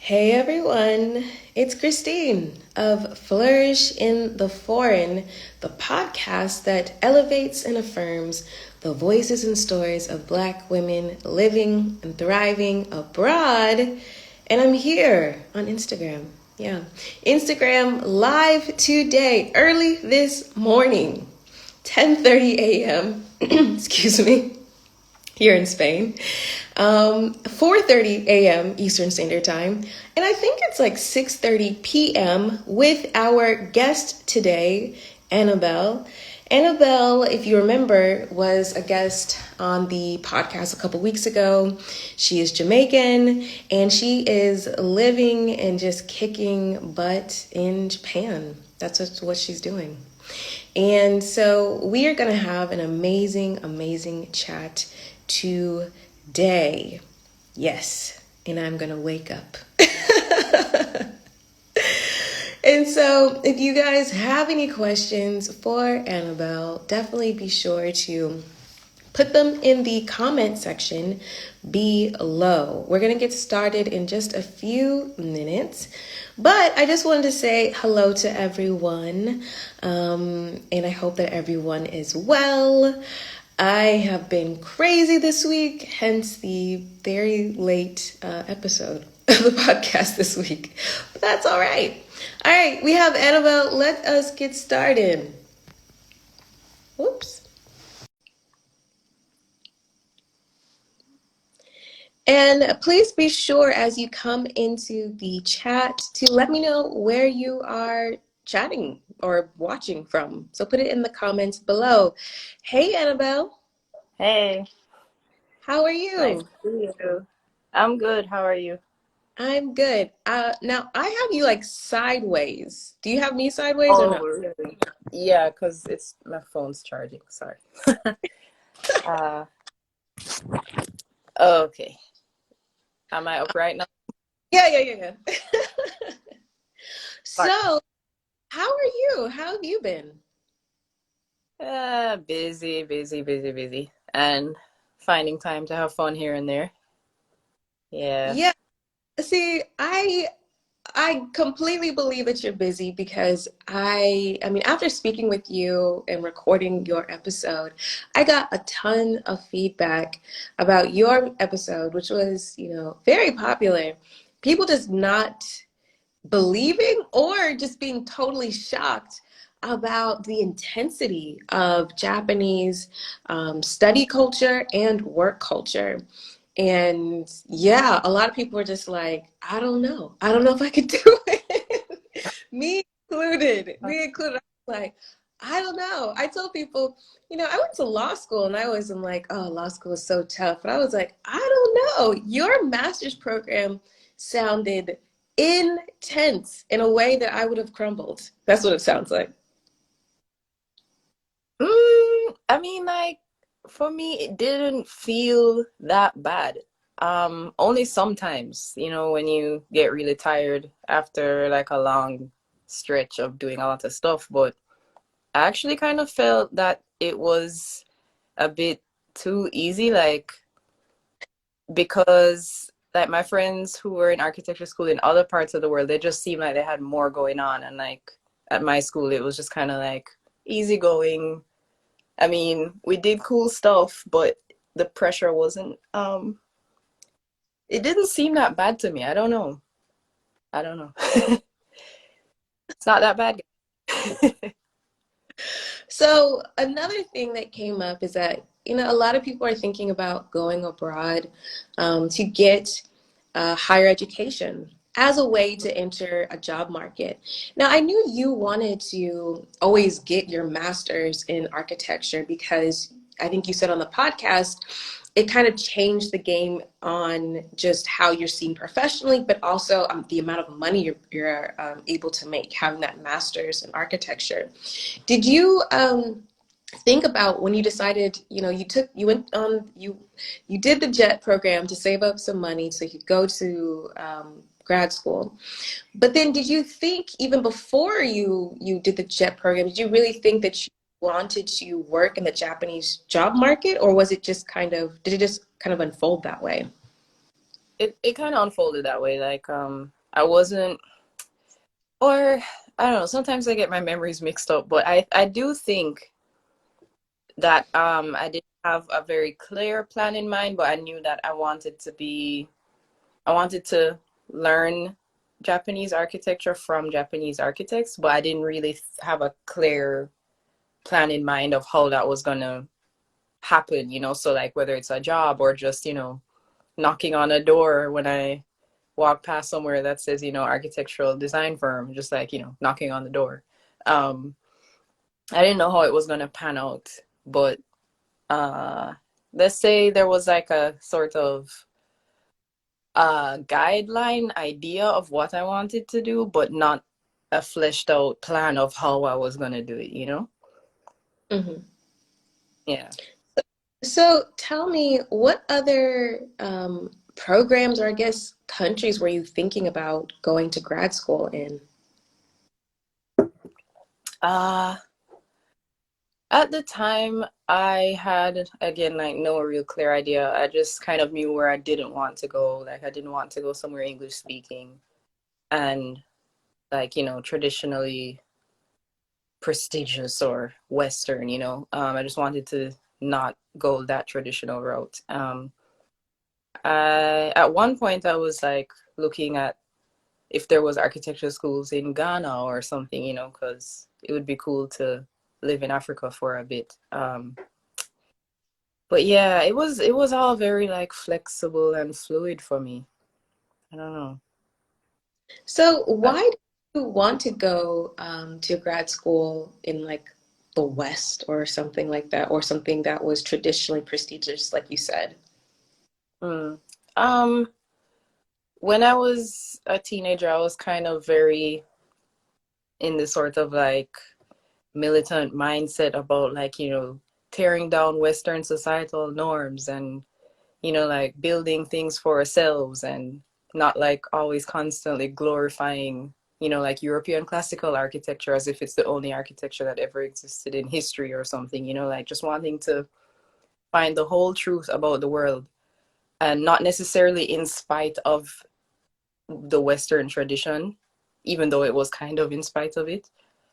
Hey everyone, it's Christine of Flourish in the Foreign, the podcast that elevates and affirms the voices and stories of Black women living and thriving abroad. And I'm here on Instagram. Yeah, Instagram live today, early this morning, 10:30 a.m. Excuse me. Here in Spain, 4:30 a.m. Eastern Standard Time, and I think it's like 6:30 p.m. with our guest today, Annabel. Annabel, if you remember, was a guest on the podcast a couple weeks ago. She is Jamaican, and she is living and just kicking butt in Japan. That's what she's doing. And so we are going to have an amazing chat today. Yes, and I'm going to wake up. And so if you guys have any questions for Annabel, definitely be sure to put them in the comment section below. We're going to get started in just a few minutes, but I just wanted to say hello to everyone, and I hope that everyone is well. I have been crazy this week, hence the very late episode of the podcast this week, but that's all right. All right, we have Annabel. Let us get started. Whoops. And please be sure as you come into the chat to let me know where you are chatting or watching from. So put it in the comments below. Hey, Annabelle, Hey, how are nice you? to see you. I'm good. How are you? I'm good. Now I have you like sideways. Do you have me sideways or Oh, no? really? Yeah, because it's my phone's charging. Sorry. Uh, okay. Am I up right now? Yeah. Sorry. So, how are you? How have you been? Busy, and finding time to have fun here and there. Yeah. Yeah, see, I completely believe that you're busy because I mean, after speaking with you and recording your episode, I got a ton of feedback about your episode, which was, very popular. People just not believing or just being totally shocked about the intensity of Japanese study culture and work culture. And yeah, a lot of people were just like, I don't know. I don't know if I could do it. Me included. Me included. I was like, I don't know. I told people, I went to law school and I always am like, oh, law school is so tough. But I was like, I don't know. Your master's program sounded intense in a way that I would have crumbled. That's what it sounds like. I mean, like, for me, it didn't feel that bad. Only sometimes, when you get really tired after like a long stretch of doing a lot of stuff, but I actually kind of felt that it was a bit too easy, like because like my friends who were in architecture school in other parts of the world, they just seemed like they had more going on, and like at my school, it was just kind of like easy going. I mean, we did cool stuff, but the pressure wasn't. It didn't seem that bad to me. I don't know. I don't know. It's not that bad. So another thing that came up is that, a lot of people are thinking about going abroad to get higher education as a way to enter a job market. Now, I knew you wanted to always get your master's in architecture because I think you said on the podcast, it kind of changed the game on just how you're seen professionally, but also the amount of money you're able to make having that master's in architecture. Did you think about when you decided, you did the JET program to save up some money so you could go to grad school. But then did you think even before you did the JET program, did you really think that you wanted to work in the Japanese job market, or was it just did it just kind of unfold that way? it kind of unfolded that way. Like I wasn't, or I don't know, sometimes I get my memories mixed up, but I do think that I didn't have a very clear plan in mind, but I knew that I wanted to learn Japanese architecture from Japanese architects, but I didn't really have a clear plan in mind of how that was gonna happen, you know. So like whether it's a job or just, you know, knocking on a door when I walk past somewhere that says, you know, architectural design firm, just like, you know, knocking on the door. Um, I didn't know how it was gonna pan out, but uh, let's say there was like a sort of guideline idea of what I wanted to do, but not a fleshed out plan of how I was gonna do it, you know? Hmm. Yeah. So tell me, what other programs or I guess countries were you thinking about going to grad school in? Uh at the time I had again like no real clear idea. I just kind of knew where I didn't want to go. Like I didn't want to go somewhere English speaking and like, you know, traditionally prestigious or Western, you know. I just wanted to not go that traditional route. At one point I was like looking at if there was architecture schools in Ghana or something, you know, because it would be cool to live in Africa for a bit. But yeah, it was all very like flexible and fluid for me. I don't know. So But, why did you want to go to grad school in like the West or something like that, or something that was traditionally prestigious, like you said? mm, um, when I was a teenager, I was kind of very in this sort of like militant mindset about like, you know, tearing down Western societal norms and, you know, like building things for ourselves and not like always constantly glorifying, you know, like European classical architecture as if it's the only architecture that ever existed in history or something, you know, like just wanting to find the whole truth about the world and not necessarily in spite of the Western tradition, even though it was kind of in spite of it,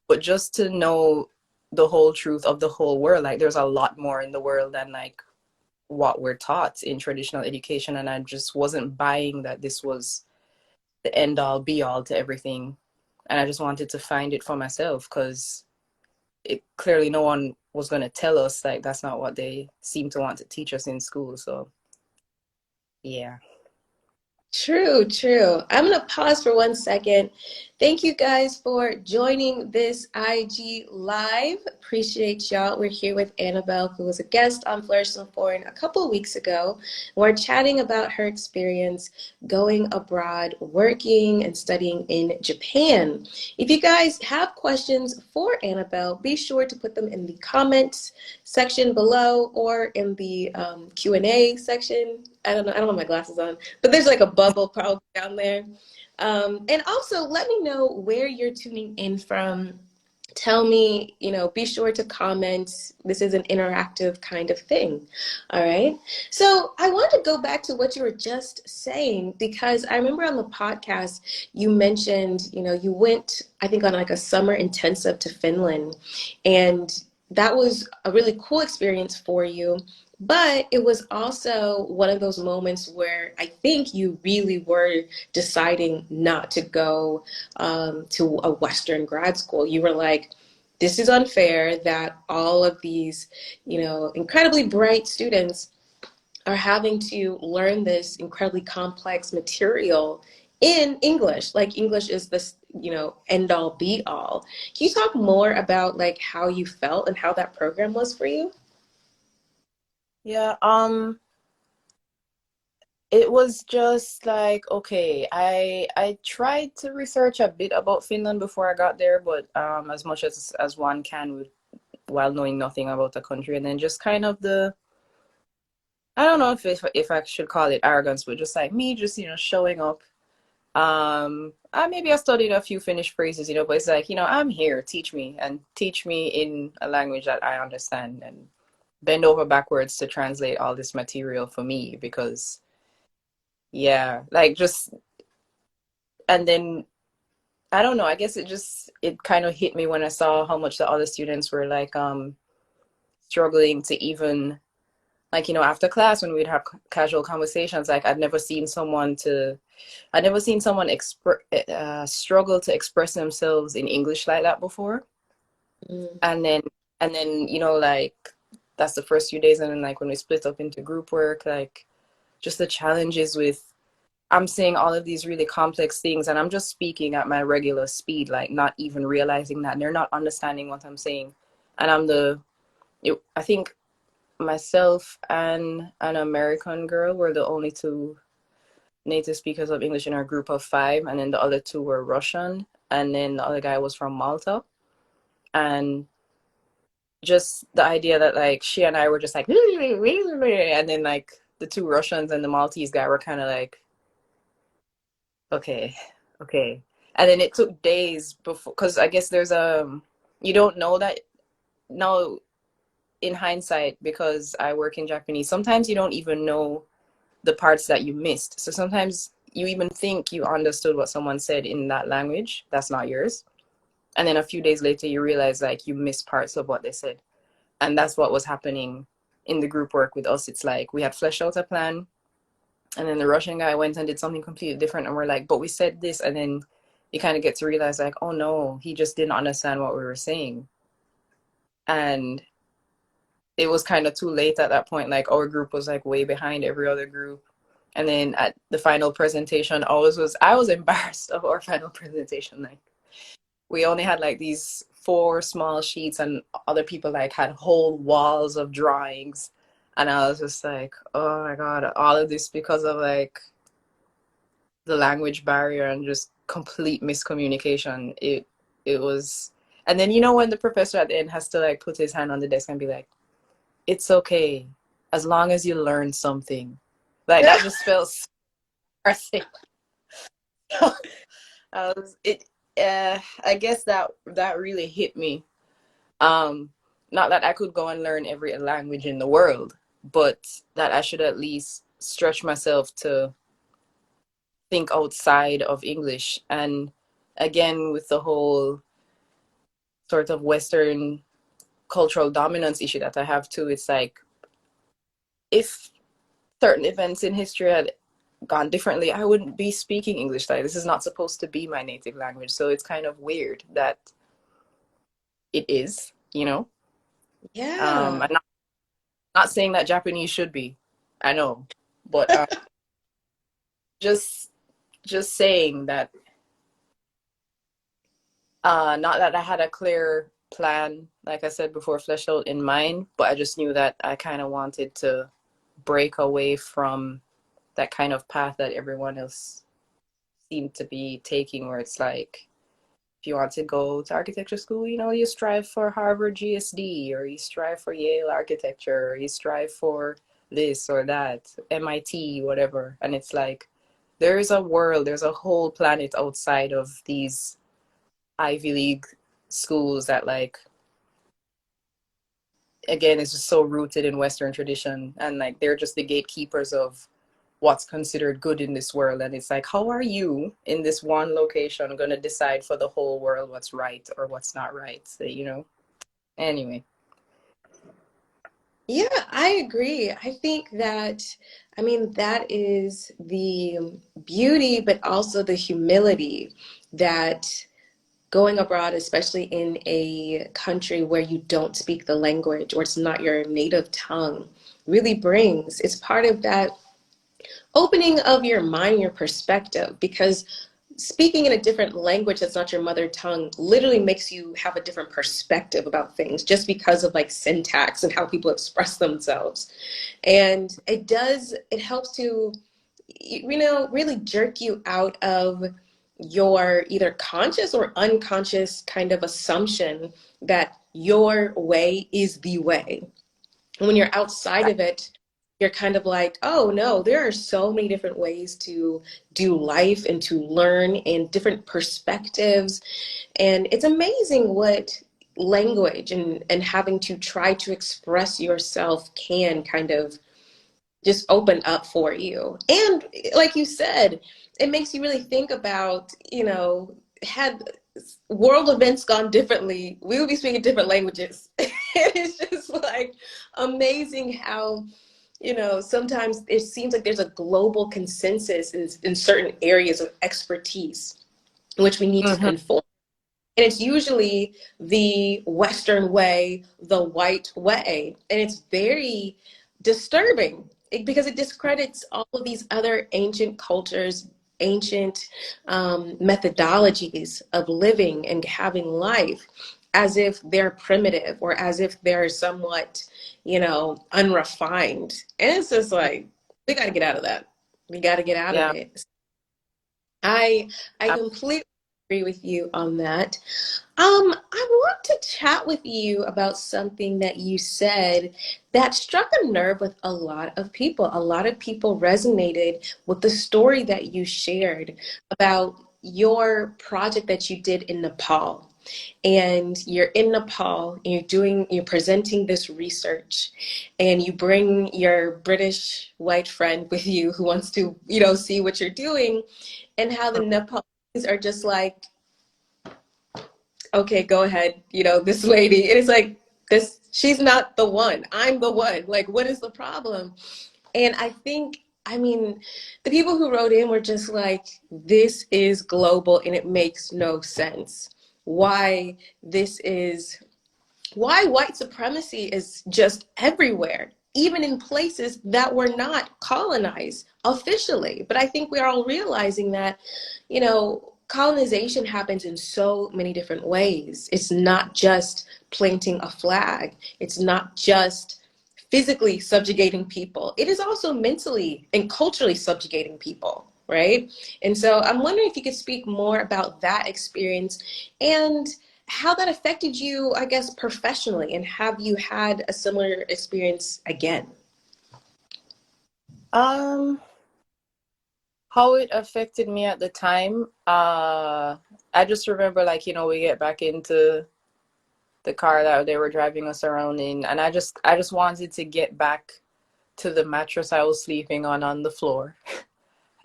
but just to know the whole truth of the whole world. Like there's a lot more in the world than like what we're taught in traditional education. And I just wasn't buying that this was the end all be all to everything. And I just wanted to find it for myself because it clearly no one was going to tell us like that's not what they seem to want to teach us in school. So yeah. True, true. I'm going to pause for 1 second. Thank you guys for joining this IG Live. Appreciate y'all. We're here with Annabel, who was a guest on Flourish and Foreign a couple of weeks ago. We're chatting about her experience going abroad, working and studying in Japan. If you guys have questions for Annabel, be sure to put them in the comments section below or in the Q&A section. I don't know. I don't have my glasses on, but there's like a bubble probably down there. And also let me know where you're tuning in from. Tell me, be sure to comment. This is an interactive kind of thing. All right. So I want to go back to what you were just saying, because I remember on the podcast you mentioned, you went, I think, on like a summer intensive to Finland, and that was a really cool experience for you. But it was also one of those moments where I think you really were deciding not to go to a Western grad school. You were like, this is unfair that all of these, incredibly bright students are having to learn this incredibly complex material in English. Like English is this, end all be all. Can you talk more about like how you felt and how that program was for you? Yeah. It was just like, okay, I tried to research a bit about Finland before I got there, but as much as one can with while knowing nothing about the country, and then just kind of the I don't know if I should call it arrogance, but just like me just, you know, showing up. Maybe I studied a few Finnish phrases, you know, but it's like, you know, I'm here, teach me in a language that I understand and bend over backwards to translate all this material for me because yeah, like just, and then I don't know, I guess it kind of hit me when I saw how much the other students were like struggling to even, like, after class when we'd have casual conversations, like I'd never seen someone struggle to express themselves in English like that before. Mm. And then like that's the first few days, and then like when we split up into group work, like just the challenges with, I'm saying all of these really complex things and I'm just speaking at my regular speed, like not even realizing that they're not understanding what I'm saying. And I think myself and an American girl were the only two native speakers of English in our group of five, and then the other two were Russian, and then the other guy was from Malta. And just the idea that like she and I were just like, and then like the two Russians and the Maltese guy were kind of like, okay, okay. And then it took days before, because I guess you don't know that now in hindsight, because I work in Japanese, sometimes you don't even know the parts that you missed. So sometimes you even think you understood what someone said in that language that's not yours. And then a few days later, you realize like you missed parts of what they said. And that's what was happening in the group work with us. It's like we had fleshed out a plan, and then the Russian guy went and did something completely different. And we're like, but we said this. And then you kind of get to realize like, oh no, he just didn't understand what we were saying. And it was kind of too late at that point. Like our group was like way behind every other group. And then at the final presentation, I was embarrassed of our final presentation. Like we only had like these four small sheets, and other people like had whole walls of drawings. And I was just like, oh my God, all of this because of like the language barrier and just complete miscommunication. It was, and then when the professor at the end has to like put his hand on the desk and be like, it's okay as long as you learn something. Like that just felt so depressing. It I guess that really hit me. Um, Not that I could go and learn every language in the world, but that I should at least stretch myself to think outside of English. And again, with the whole sort of Western cultural dominance issue that I have too, it's like if certain events in history had gone differently, I wouldn't be speaking English. Like this is not supposed to be my native language. So it's kind of weird that it is. Yeah. I'm not saying that Japanese should be. I know. But just just saying that not that I had a clear plan, like I said before, fleshed out in mind, but I just knew that I kind of wanted to break away from that kind of path that everyone else seemed to be taking, where it's like if you want to go to architecture school, you strive for Harvard GSD, or you strive for Yale architecture, or you strive for this or that, MIT, whatever. And it's like there's a world, there's a whole planet outside of these Ivy League schools that, like, again, is just so rooted in Western tradition, and like they're just the gatekeepers of what's considered good in this world. And it's like, how are you in this one location going to decide for the whole world what's right or what's not right? So. Anyway. Yeah, I agree. I think that, I mean, that is the beauty, but also the humility that going abroad, especially in a country where you don't speak the language or it's not your native tongue, really brings. It's part of that opening of your mind, your perspective, because speaking in a different language that's not your mother tongue literally makes you have a different perspective about things just because of like syntax and how people express themselves. And it helps to, really jerk you out of your either conscious or unconscious kind of assumption that your way is the way. And when you're outside of it, you're kind of like, oh no, there are so many different ways to do life and to learn and different perspectives. And it's amazing what language and having to try to express yourself can kind of just open up for you. And like you said, it makes you really think about, had world events gone differently, we would be speaking different languages. It's just like amazing how, sometimes it seems like there's a global consensus in certain areas of expertise in which we need to Hmm. conform. And it's usually the Western way, the white way. And it's very disturbing because it discredits all of these other ancient cultures, ancient methodologies of living and having life as if they're primitive or as if they're somewhat, unrefined. And it's just like, we got to get out of that. We got to get out of Yeah. it. I I I- completely agree with you on that. I want to chat with you about something that you said that struck a nerve with a lot of people. A lot of people resonated with the story that you shared about your project that you did in Nepal. And you're in Nepal and you're presenting this research, and you bring your British white friend with you who wants to, see what you're doing, and how the Nepalese are just like, okay, go ahead, this lady. And it's like, she's not the one. I'm the one. Like, what is the problem? And I mean, the people who wrote in were just like, this is global and it makes no sense. Why this is why white supremacy is just everywhere, even in places that were not colonized officially. But I think we're all realizing that, colonization happens in so many different ways. It's not just planting a flag, it's not just physically subjugating people, it is also mentally and culturally subjugating people. Right. And so I'm wondering if you could speak more about that experience and how that affected you, I guess, professionally, and have you had a similar experience again? Um, how it affected me at the time, I just remember like, we get back into the car that they were driving us around in, and I just wanted to get back to the mattress I was sleeping on the floor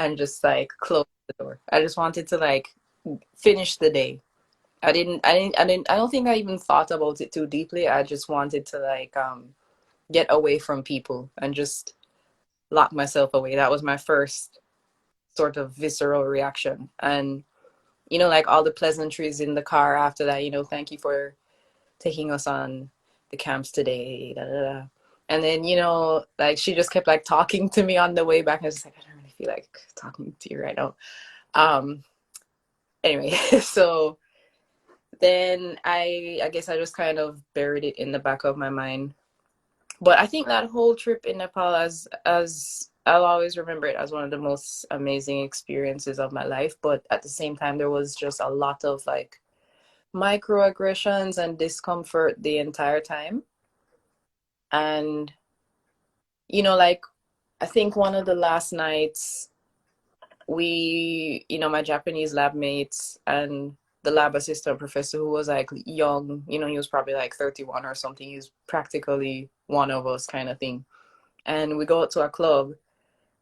and just like close the door. I just wanted to like finish the day. I don't think I even thought about it too deeply. I just wanted to like get away from people and just lock myself away. That was my first sort of visceral reaction. And like all the pleasantries in the car after that, thank you for taking us on the camps today. Da, da, da. And then, like she just kept like talking to me on the way back. I was just like, I don't really feel like talking to you right now. Um, anyway, so then I guess I just kind of buried it in the back of my mind. But I think that whole trip in Nepal, as I'll always remember it as one of the most amazing experiences of my life. But at the same time, there was just a lot of like microaggressions and discomfort the entire time. And like I think one of the last nights we, my Japanese lab mates and the lab assistant professor who was like young, he was probably like 31 or something. He was practically one of us kind of thing. And we go out to a club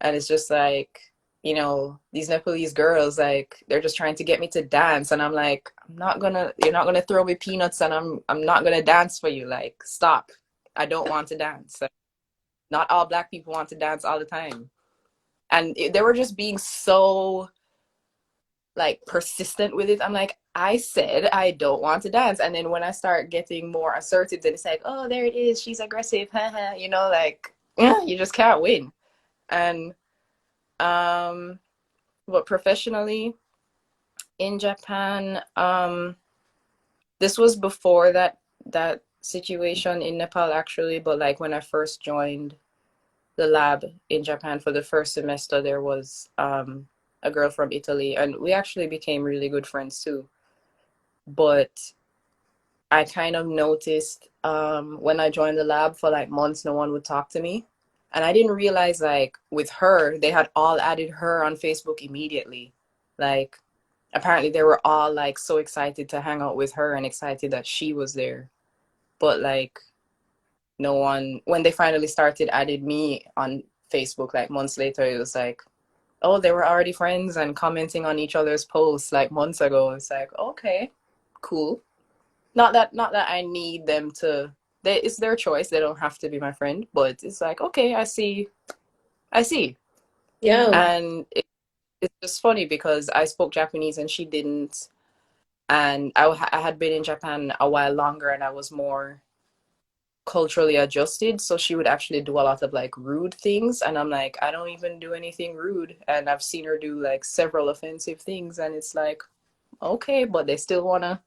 and it's just like, these Nepalese girls, like they're just trying to get me to dance. And I'm like, you're not gonna throw me peanuts and I'm not gonna dance for you. Like, stop. I don't want to dance. Like, not all black people want to dance all the time. And they were just being so like persistent with it. I'm like, I said I don't want to dance. And then when I start getting more assertive, then it's like, oh, there it is. She's aggressive. Like, yeah, you just can't win. And um, but professionally in Japan, this was before that situation in Nepal actually, but like when I first joined the lab in Japan for the first semester, there was a girl from Italy, and we actually became really good friends too. But I kind of noticed when I joined the lab for like months, no one would talk to me. And I didn't realize like with her, they had all added her on Facebook immediately. Like apparently they were all like so excited to hang out with her and excited that she was there. But like no one, when they finally started added me on Facebook, like months later, it was like, oh, they were already friends and commenting on each other's posts like months ago. It's like, okay, cool. Not that I need them to. It's their choice. They don't have to be my friend. But it's like, okay, I see. Yeah. And it's just funny because I spoke Japanese and she didn't. And I had been in Japan a while longer and I was more culturally adjusted. So she would actually do a lot of like rude things. And I'm like, I don't even do anything rude. And I've seen her do like several offensive things. And it's like, okay, but they still want to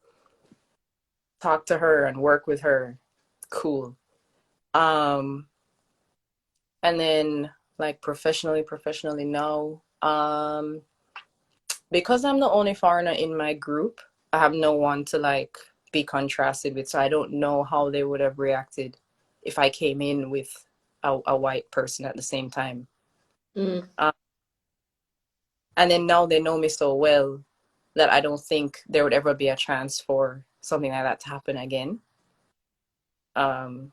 talk to her and work with her. Cool. Um, and then like professionally now, because I'm the only foreigner in my group, I have no one to like be contrasted with. So I don't know how they would have reacted if I came in with a white person at the same time. Mm. Um, and then now they know me so well that I don't think there would ever be a chance for something like that to happen again. Um,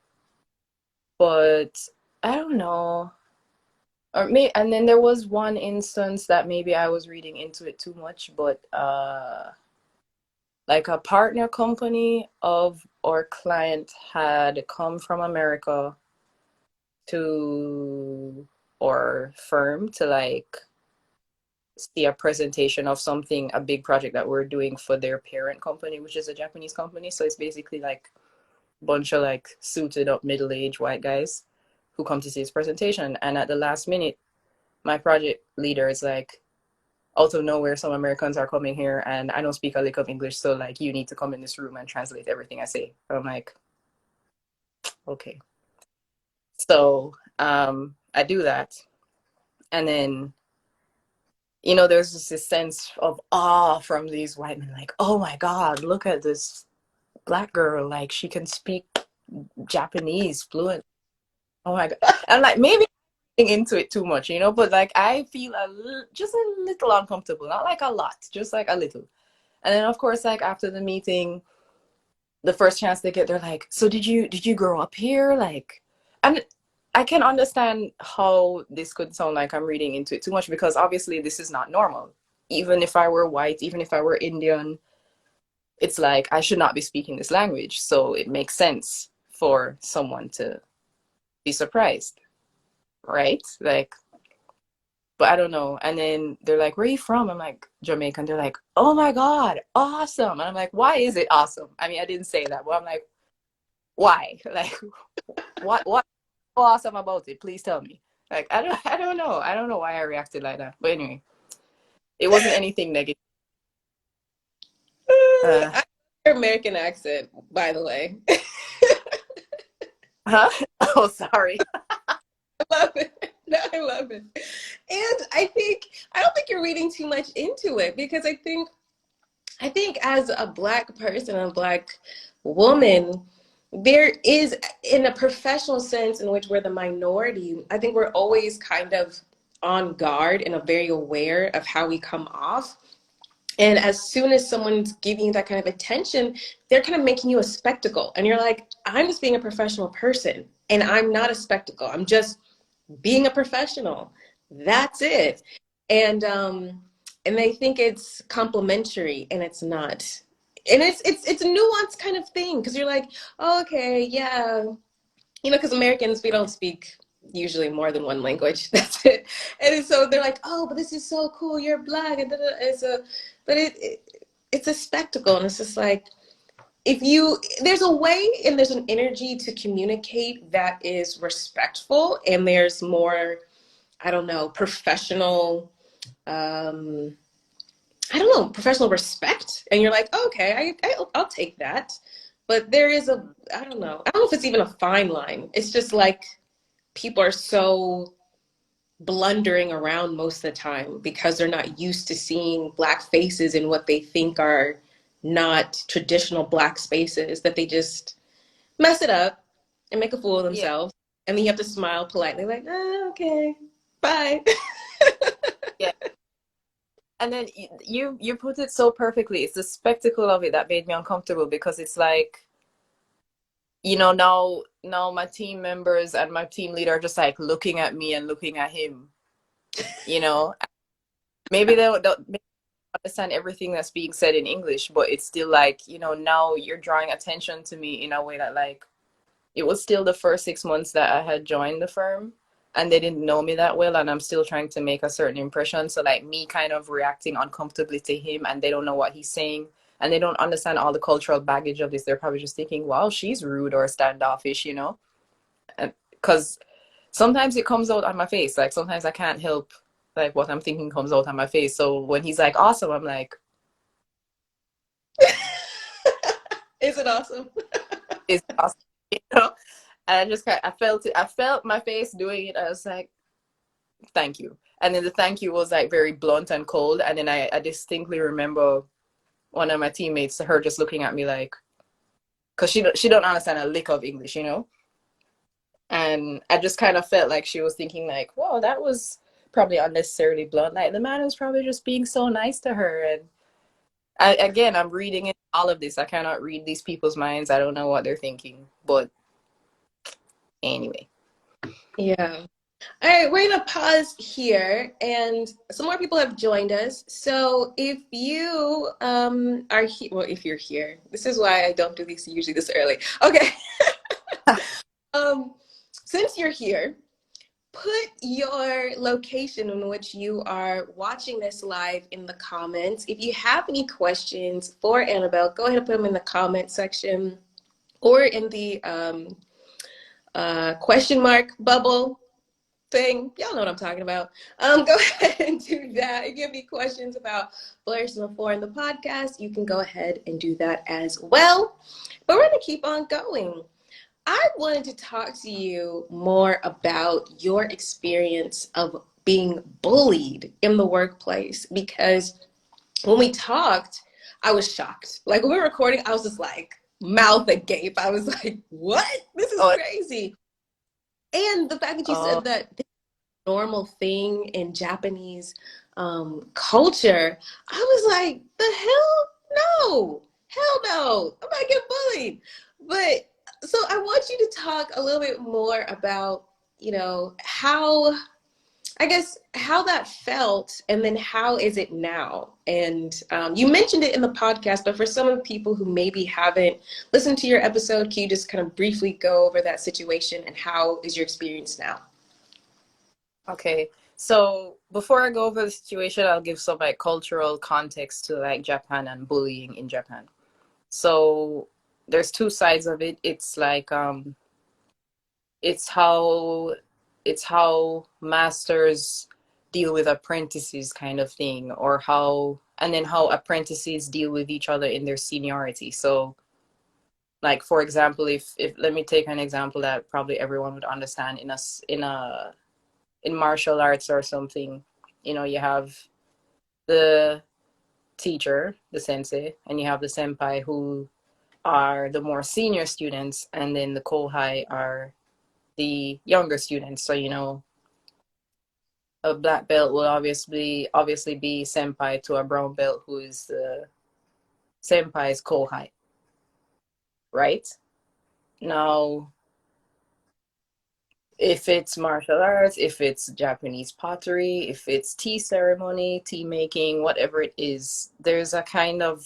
but I don't know. And then there was one instance that maybe I was reading into it too much, but like a partner company of our client had come from America to our firm to like see a presentation of something, a big project that we're doing for their parent company, which is a Japanese company. So it's basically like a bunch of like suited up middle-aged white guys who come to see this presentation. And at the last minute, my project leader is like, out of nowhere, some Americans are coming here and I don't speak a lick of English. So like, you need to come in this room and translate everything I say. I'm like, okay. So I do that. And then, there's just this sense of awe from these white men, like, oh my God, look at this black girl. Like, she can speak Japanese fluent. Oh my God. And like, maybe I'm into it too much, but like, I feel just a little uncomfortable. Not like a lot, just like a little. And then, of course, like after the meeting, the first chance they get, they're like, so did you grow up here? Like, and I can understand how this could sound like I'm reading into it too much because obviously this is not normal. Even if I were white, even if I were Indian, it's like I should not be speaking this language. So it makes sense for someone to be surprised, right? Like, but I don't know. And then they're like, where are you from? I'm like, Jamaica. And they're like, oh my God, awesome. And I'm like, why is it awesome? I mean, I didn't say that, but I'm like, why? Like, what's so awesome about it? Please tell me. Like, I don't know. I don't know why I reacted like that. But anyway, it wasn't anything negative. Uh, I love your American accent, by the way. huh? Oh, sorry. I love it. No, I love it. And I don't think you're reading too much into it because I think as a black person, a black woman, there is in a professional sense in which we're the minority, I think we're always kind of on guard and are very aware of how we come off. And as soon as someone's giving you that kind of attention, they're kind of making you a spectacle. And you're like, I'm just being a professional person and I'm not a spectacle. I'm just being a professional. That's it. And they think it's complimentary and it's not. And it's a nuanced kind of thing because you're like, oh, okay, yeah, because Americans, we don't speak usually more than one language. That's it. And so they're like, oh, but this is so cool. You're black. And it's but it's a spectacle. And it's just like, there's a way and there's an energy to communicate that is respectful and there's more, I don't know, um, professional respect. And you're like, oh, okay, I'll take that. But there is I don't know if it's even a fine line. It's just like people are so blundering around most of the time because they're not used to seeing black faces in what they think are not traditional black spaces that they just mess it up and make a fool of Yeah, themselves. And then you have to smile politely, like, oh, okay, bye. yeah. And then you put it so perfectly. It's the spectacle of it that made me uncomfortable because it's like, now now my team members and my team leader are just like looking at me and looking at him, you know. Maybe they don't understand everything that's being said in English, but it's still like, now you're drawing attention to me in a way that, like, it was still the first 6 months that I had joined the firm, and they didn't know me that well, and I'm still trying to make a certain impression. So like me kind of reacting uncomfortably to him, and they don't know what he's saying, and they don't understand all the cultural baggage of this. They're probably just thinking, wow, she's rude or standoffish, and because sometimes it comes out on my face. Like sometimes I can't help, like, what I'm thinking comes out on my face. So when he's like awesome, I'm like, Is it awesome? it's awesome, you know. And I just kind of, I felt my face doing it. I was like, thank you. And then the thank you was like very blunt and cold. And then I distinctly remember one of my teammates, her just looking at me like, because she don't understand a lick of English, and I just kind of felt like she was thinking like, whoa, that was probably unnecessarily blunt. Like the man was probably just being so nice to her. And again, I'm reading in all of this. I cannot read these people's minds. I don't know what they're thinking. But anyway. Yeah. All right, we're gonna pause here, and some more people have joined us. So if you are here, well, if you're here, this is why I don't do these usually this early. Okay. Um, since you're here, put your location in which you are watching this live in the comments. If you have any questions for Annabel, go ahead and put them in the comment section or in the question mark bubble thing. Y'all know what I'm talking about. Go ahead and do that. If you have any questions about Flourish before in the podcast, you can go ahead and do that as well. But we're going to keep on going. I wanted to talk to you more about your experience of being bullied in the workplace, because when we talked, I was shocked. Like when we were recording, I was just like mouth agape. I was like, what? This is Oh, crazy. And the fact that you oh, said that this is a normal thing in Japanese culture, I was like, the hell? No. Hell no. I'm not getting bullied. But so I want you to talk a little bit more about, how, I guess, how that felt, and then how is it now? And you mentioned it in the podcast, but for some of the people who maybe haven't listened to your episode, can you just kind of briefly go over that situation and how is your experience now? okay. So before I go over the situation, I'll give some like cultural context to like Japan and bullying in Japan. So there's two sides of it. It's like it's how it's how masters deal with apprentices kind of thing, or how and then how apprentices deal with each other in their seniority. So like for example, if let me take an example that probably everyone would understand in martial arts or something. You have the teacher, the sensei, and you have the senpai, who are the more senior students, and then the kohai are the younger students. So a black belt will obviously be senpai to a brown belt, who is the senpai's kohai, right? Now, if it's martial arts, if it's Japanese pottery, if it's tea ceremony, tea making, whatever it is, there's a kind of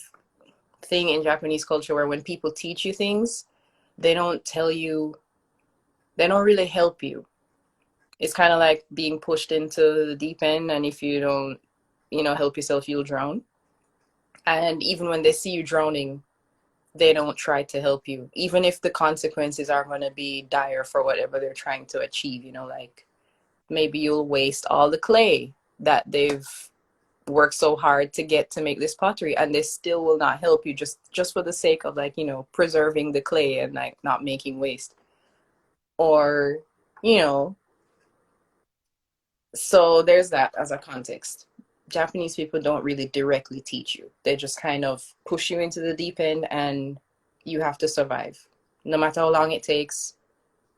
thing in Japanese culture where when people teach you things, they don't tell you, they don't really help you. It's kind of like being pushed into the deep end, and if you don't, help yourself, you'll drown. And even when they see you drowning, they don't try to help you, even if the consequences are going to be dire for whatever they're trying to achieve. Like maybe you'll waste all the clay that they've worked so hard to get to make this pottery, and they still will not help you, just for the sake of, like, preserving the clay and like not making waste. Or you know so there's that as a context. Japanese people don't really directly teach you. They just kind of push you into the deep end, and you have to survive. No matter how long it takes,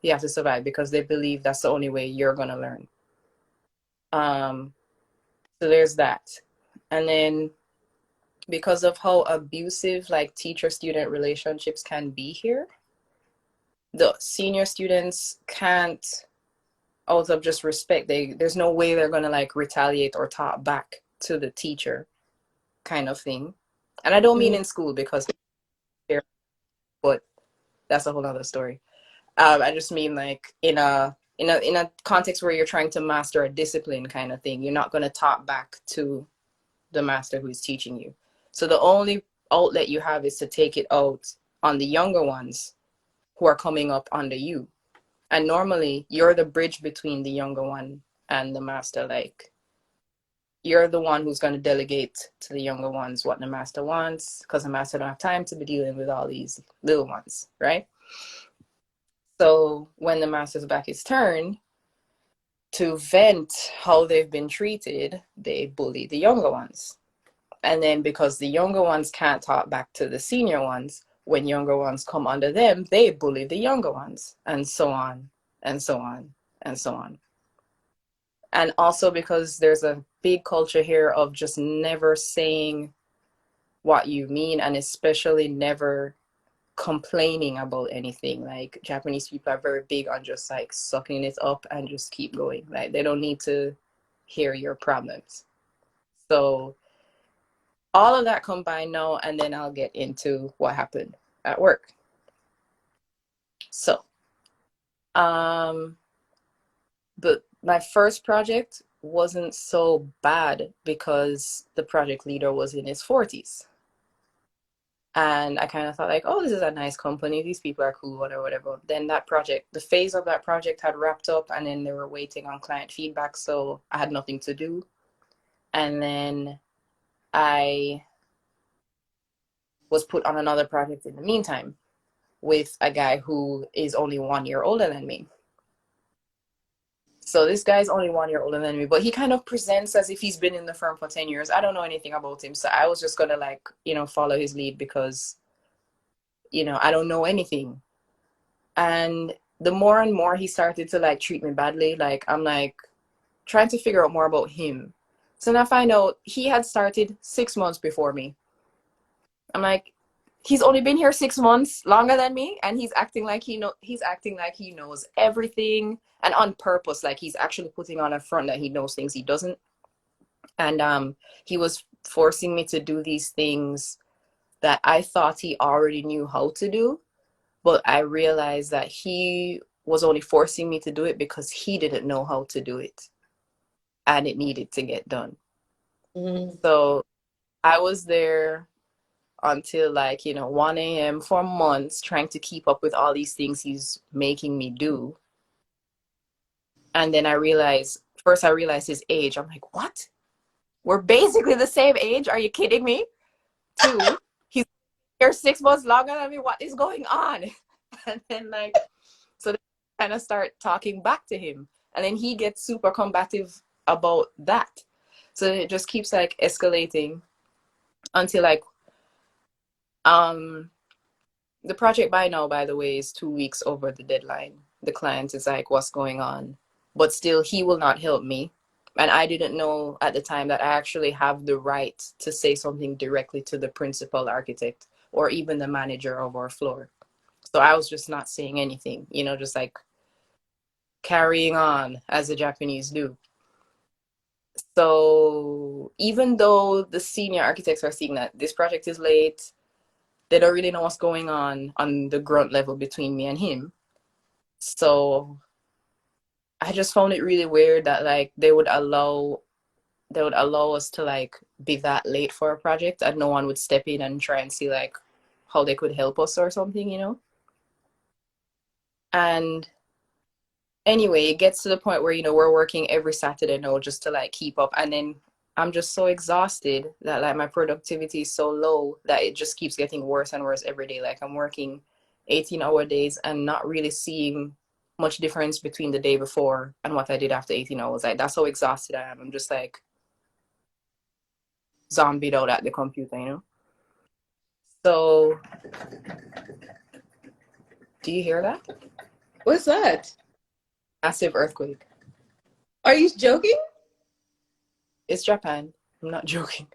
you have to survive, because they believe that's the only way you're going to learn. um so there's that. And then, because of how abusive like teacher student relationships can be here, the senior students can't, out of just respect, there's no way they're gonna like retaliate or talk back to the teacher, kind of thing. And I don't mean Mhm. in school because, but that's a whole other story. I just mean like in a context where you're trying to master a discipline kind of thing. You're not gonna talk back to the master who's teaching you. So the only outlet you have is to take it out on the younger ones who are coming up under you. And normally you're the bridge between the younger one and the master. Like you're the one who's going to delegate to the younger ones what the master wants, because the master don't have time to be dealing with all these little ones, right? So when the master's back his turn to vent how they've been treated, they bully the younger ones. And then because the younger ones can't talk back to the senior ones, when younger ones come under them, they bully the younger ones, and so on, and so on, and so on. And also because there's a big culture here of just never saying what you mean, and especially never complaining about anything. Like Japanese people are very big on just like sucking it up and just keep going. Like they don't need to hear your problems. So all of that combined now, and then I'll get into what happened at work. So, um, but my first project wasn't so bad because the project leader was in his 40s. And I kind of thought like, oh, this is a nice company. These people are cool, whatever, whatever. Then that project, the phase of that project had wrapped up, and then they were waiting on client feedback. So I had nothing to do. And then I was put on another project in the meantime with a guy who is only 1 year older than me. So this guy's only 1 year older than me, but he kind of presents as if he's been in the firm for 10 years. I don't know anything about him. So I was just going to like, follow his lead because, I don't know anything. And the more and more he started to like treat me badly, like I'm like trying to figure out more about him. So then I find out he had started 6 months before me. I'm like, he's only been here 6 months longer than me, and he's acting like he knows everything, and on purpose, like he's actually putting on a front that he knows things he doesn't. And he was forcing me to do these things that I thought he already knew how to do, but I realized that he was only forcing me to do it because he didn't know how to do it, and it needed to get done. Mhm. So I was there until like 1 a.m. for months trying to keep up with all these things he's making me do. And then I realized his age. I'm like, what? We're basically the same age. Are you kidding me? Two, he's here 6 months longer than me. What is going on? And then like, so then I kind of start talking back to him, and then he gets super combative about that. So it just keeps like escalating until like um the project by now, by the way, is 2 weeks over the deadline. The client is like, what's going on? But still, he will not help me. And I didn't know at the time that I actually have the right to say something directly to the principal architect or even the manager of our floor. So I was just not saying anything, just like carrying on as the Japanese do. So even though the senior architects are seeing that this project is late, they don't really know what's going on the grunt level between me and him. So I just found it really weird that like they would allow us to like be that late for a project and no one would step in and try and see like how they could help us or something. And anyway, it gets to the point where we're working every Saturday now just to like keep up, and then I'm just so exhausted that like my productivity is so low that it just keeps getting worse and worse every day. Like I'm working 18-hour days and not really seeing much difference between the day before and what I did after 18 hours. Like that's how exhausted I am. I'm just like zombied out at the computer. So do you hear that? What's that? Massive earthquake. Are you joking? It's Japan. I'm not joking.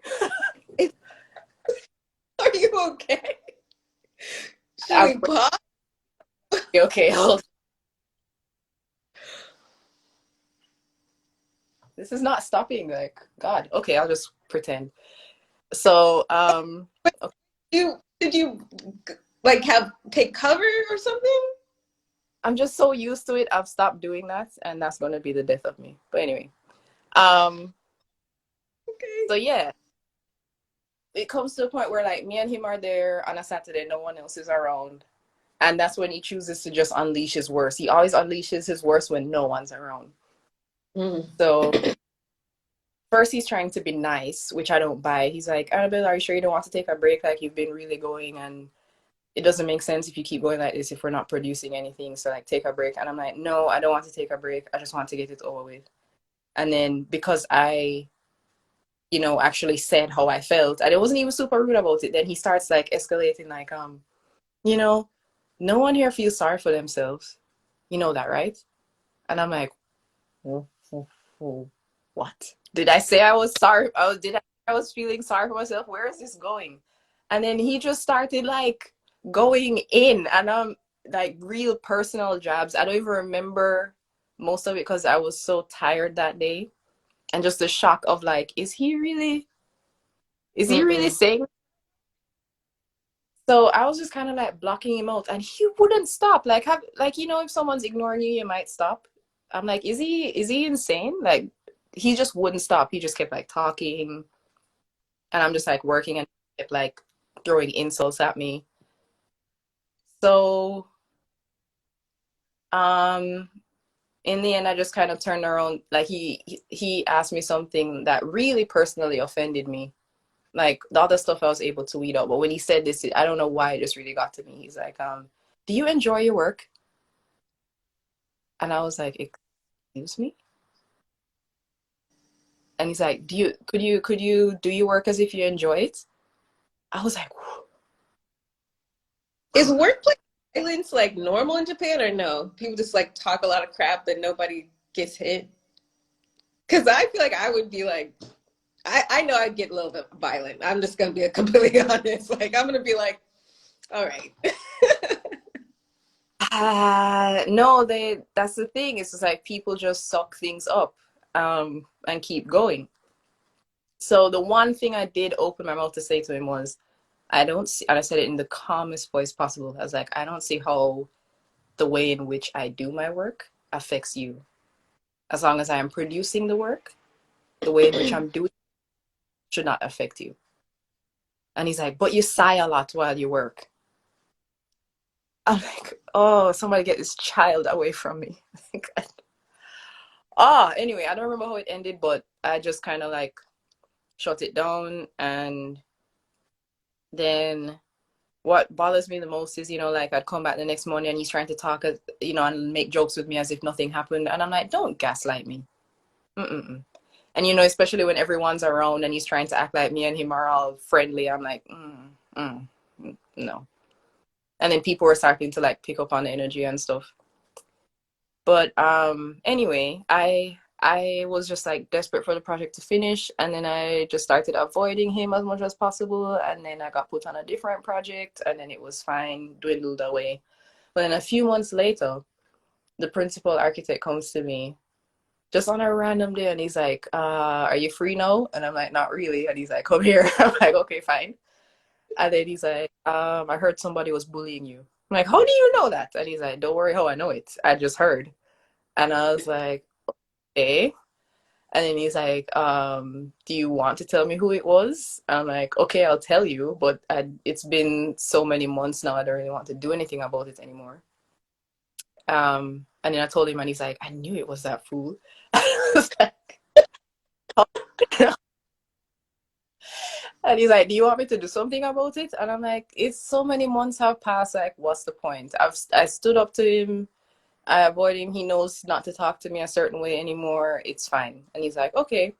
Are you okay? Should I'm we pause? Okay, hold. This is not stopping. Like, God. Okay, I'll just pretend. So, Did you like have take cover or something? I'm just so used to it. I've stopped doing that, and that's gonna be the death of me. But anyway, um, Okay. so yeah, it comes to a point where like me and him are there on a Saturday, no one else is around, and that's when he chooses to just unleash his worst. He always unleashes his worst when no one's around. Mm. So first he's trying to be nice, which I don't buy. He's like, Annabelle, are you sure you don't want to take a break? Like you've been really going, and it doesn't make sense if you keep going like this if we're not producing anything. So like take a break. And I'm like, no, I don't want to take a break. I just want to get it over with. And then because I, actually said how I felt, and it wasn't even super rude about it, then he starts like escalating, like, you know, no one here feels sorry for themselves. You know that, right? And I'm like, oh, oh, oh, what? Did I say I was sorry? Oh, did I was feeling sorry for myself? Where is this going? And then he just started like going in, and I'm like real personal jabs. I don't even remember most of it because I was so tired that day, and just the shock of like, is he really Mm-mm. saying? So I was just kind of like blocking him out, and he wouldn't stop. Like, if someone's ignoring you, you might stop. I'm like, is he insane? Like, he just wouldn't stop. He just kept like talking, and I'm just like working, and he kept like throwing insults at me. So, um, in the end, I just kind of turned around. Like, he asked me something that really personally offended me. Like the other stuff I was able to weed out, but when he said this, I don't know why it just really got to me. He's like, do you enjoy your work? And I was like, excuse me? And he's like, could you do your work as if you enjoy it? I was like, Is workplace violence like normal in Japan or no? People just like talk a lot of crap that nobody gets hit. Because I feel like I would be like, I know I'd get a little bit violent. I'm just gonna be completely honest. Like I'm gonna be like, all right. no, that's the thing. It's just like people just suck things up, and keep going. So the one thing I did open my mouth to say to him was, I don't see, and I said it in the calmest voice possible. I was like, I don't see how the way in which I do my work affects you. As long as I am producing the work, the way in which I'm doing it should not affect you. And he's like, but you sigh a lot while you work. I'm like, oh, somebody get this child away from me. Anyway, I don't remember how it ended, but I just kind of like shut it down. And then what bothers me the most is, like I'd come back the next morning and he's trying to talk, and make jokes with me as if nothing happened. And I'm like, don't gaslight me. Mm-mm. And, especially when everyone's around and he's trying to act like me and him are all friendly, I'm like, no. And then people were starting to like pick up on the energy and stuff. But anyway, I was just like desperate for the project to finish, and then I just started avoiding him as much as possible, and then I got put on a different project, and then it was fine, dwindled away. But then a few months later, the principal architect comes to me just on a random day, and he's like, are you free now? And I'm like, not really. And he's like, come here. I'm like, okay, fine. And then he's like, I heard somebody was bullying you. I'm like, how do you know that? And he's like, don't worry how I know it. I just heard. And I was like, okay. And then he's like, do you want to tell me who it was? I'm like, okay, I'll tell you, but it's been so many months now, I don't really want to do anything about it anymore. And then I told him, and he's like, I knew it was that fool. I was like, and he's like, do you want me to do something about it? And I'm like, it's so many months have passed. Like, what's the point? I stood up to him. I avoid him. He knows not to talk to me a certain way anymore. It's fine. And he's like, okay,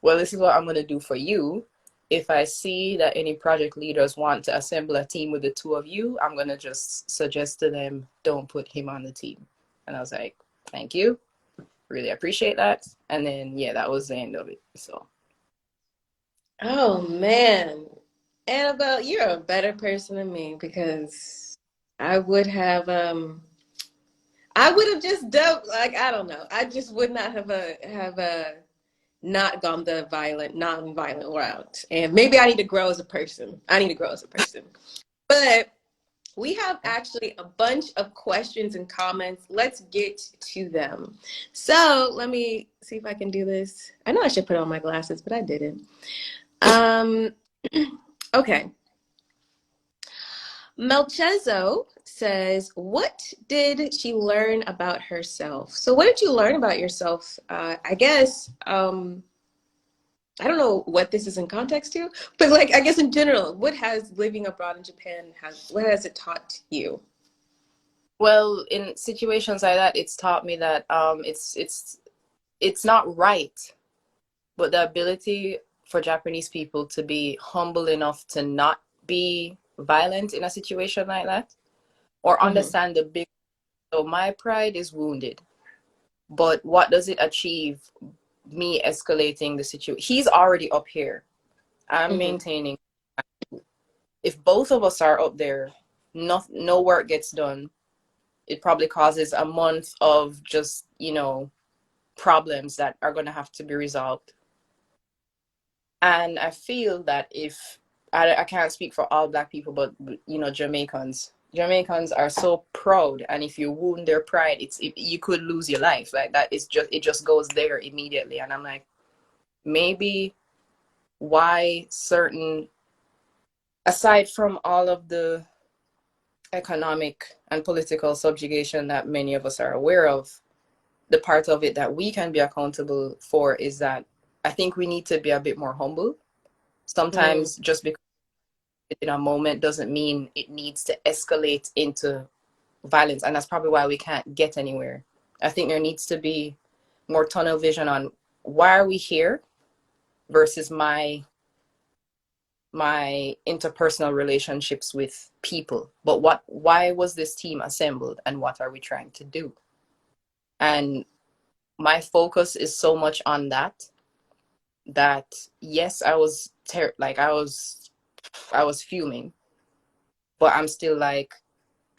well, this is what I'm going to do for you. If I see that any project leaders want to assemble a team with the two of you, I'm going to just suggest to them, don't put him on the team. And I was like, thank you. Really appreciate that. And then, yeah, that was the end of it. So, Oh man. Annabelle, you're a better person than me because I would have I would have just done like I don't know. I just would not have not gone the violent, non-violent route. And maybe I need to grow as a person. I need to grow as a person. But we have actually a bunch of questions and comments. Let's get to them. So let me see if I can do this. I know I should put on my glasses, but I didn't. Um, okay. Melchezo says, what did she learn about herself? So what did you learn about yourself? I guess, I don't know what this is in context to, but like, I guess in general, what has living abroad in Japan what has it taught you? Well, in situations like that, it's taught me that it's not right, but the ability for Japanese people to be humble enough to not be violent in a situation like that, or Mm-hmm. understand the big. So my pride is wounded, but what does it achieve? Me escalating the situation. He's already up here. I'm Mm-hmm. maintaining. If both of us are up there, no work gets done. It probably causes a month of just, problems that are going to have to be resolved. And I feel that if I can't speak for all Black people, but Jamaicans are so proud, and if you wound their pride, you could lose your life. Like that, it just goes there immediately. And I'm like, maybe why certain, aside from all of the economic and political subjugation that many of us are aware of, the part of it that we can be accountable for is that I think we need to be a bit more humble. Mm-hmm. Sometimes just because in a moment doesn't mean it needs to escalate into violence. And that's probably why we can't get anywhere. I think there needs to be more tunnel vision on why are we here versus my interpersonal relationships with people. But why was this team assembled and what are we trying to do? And my focus is so much on that yes, I was fuming, but I'm still like,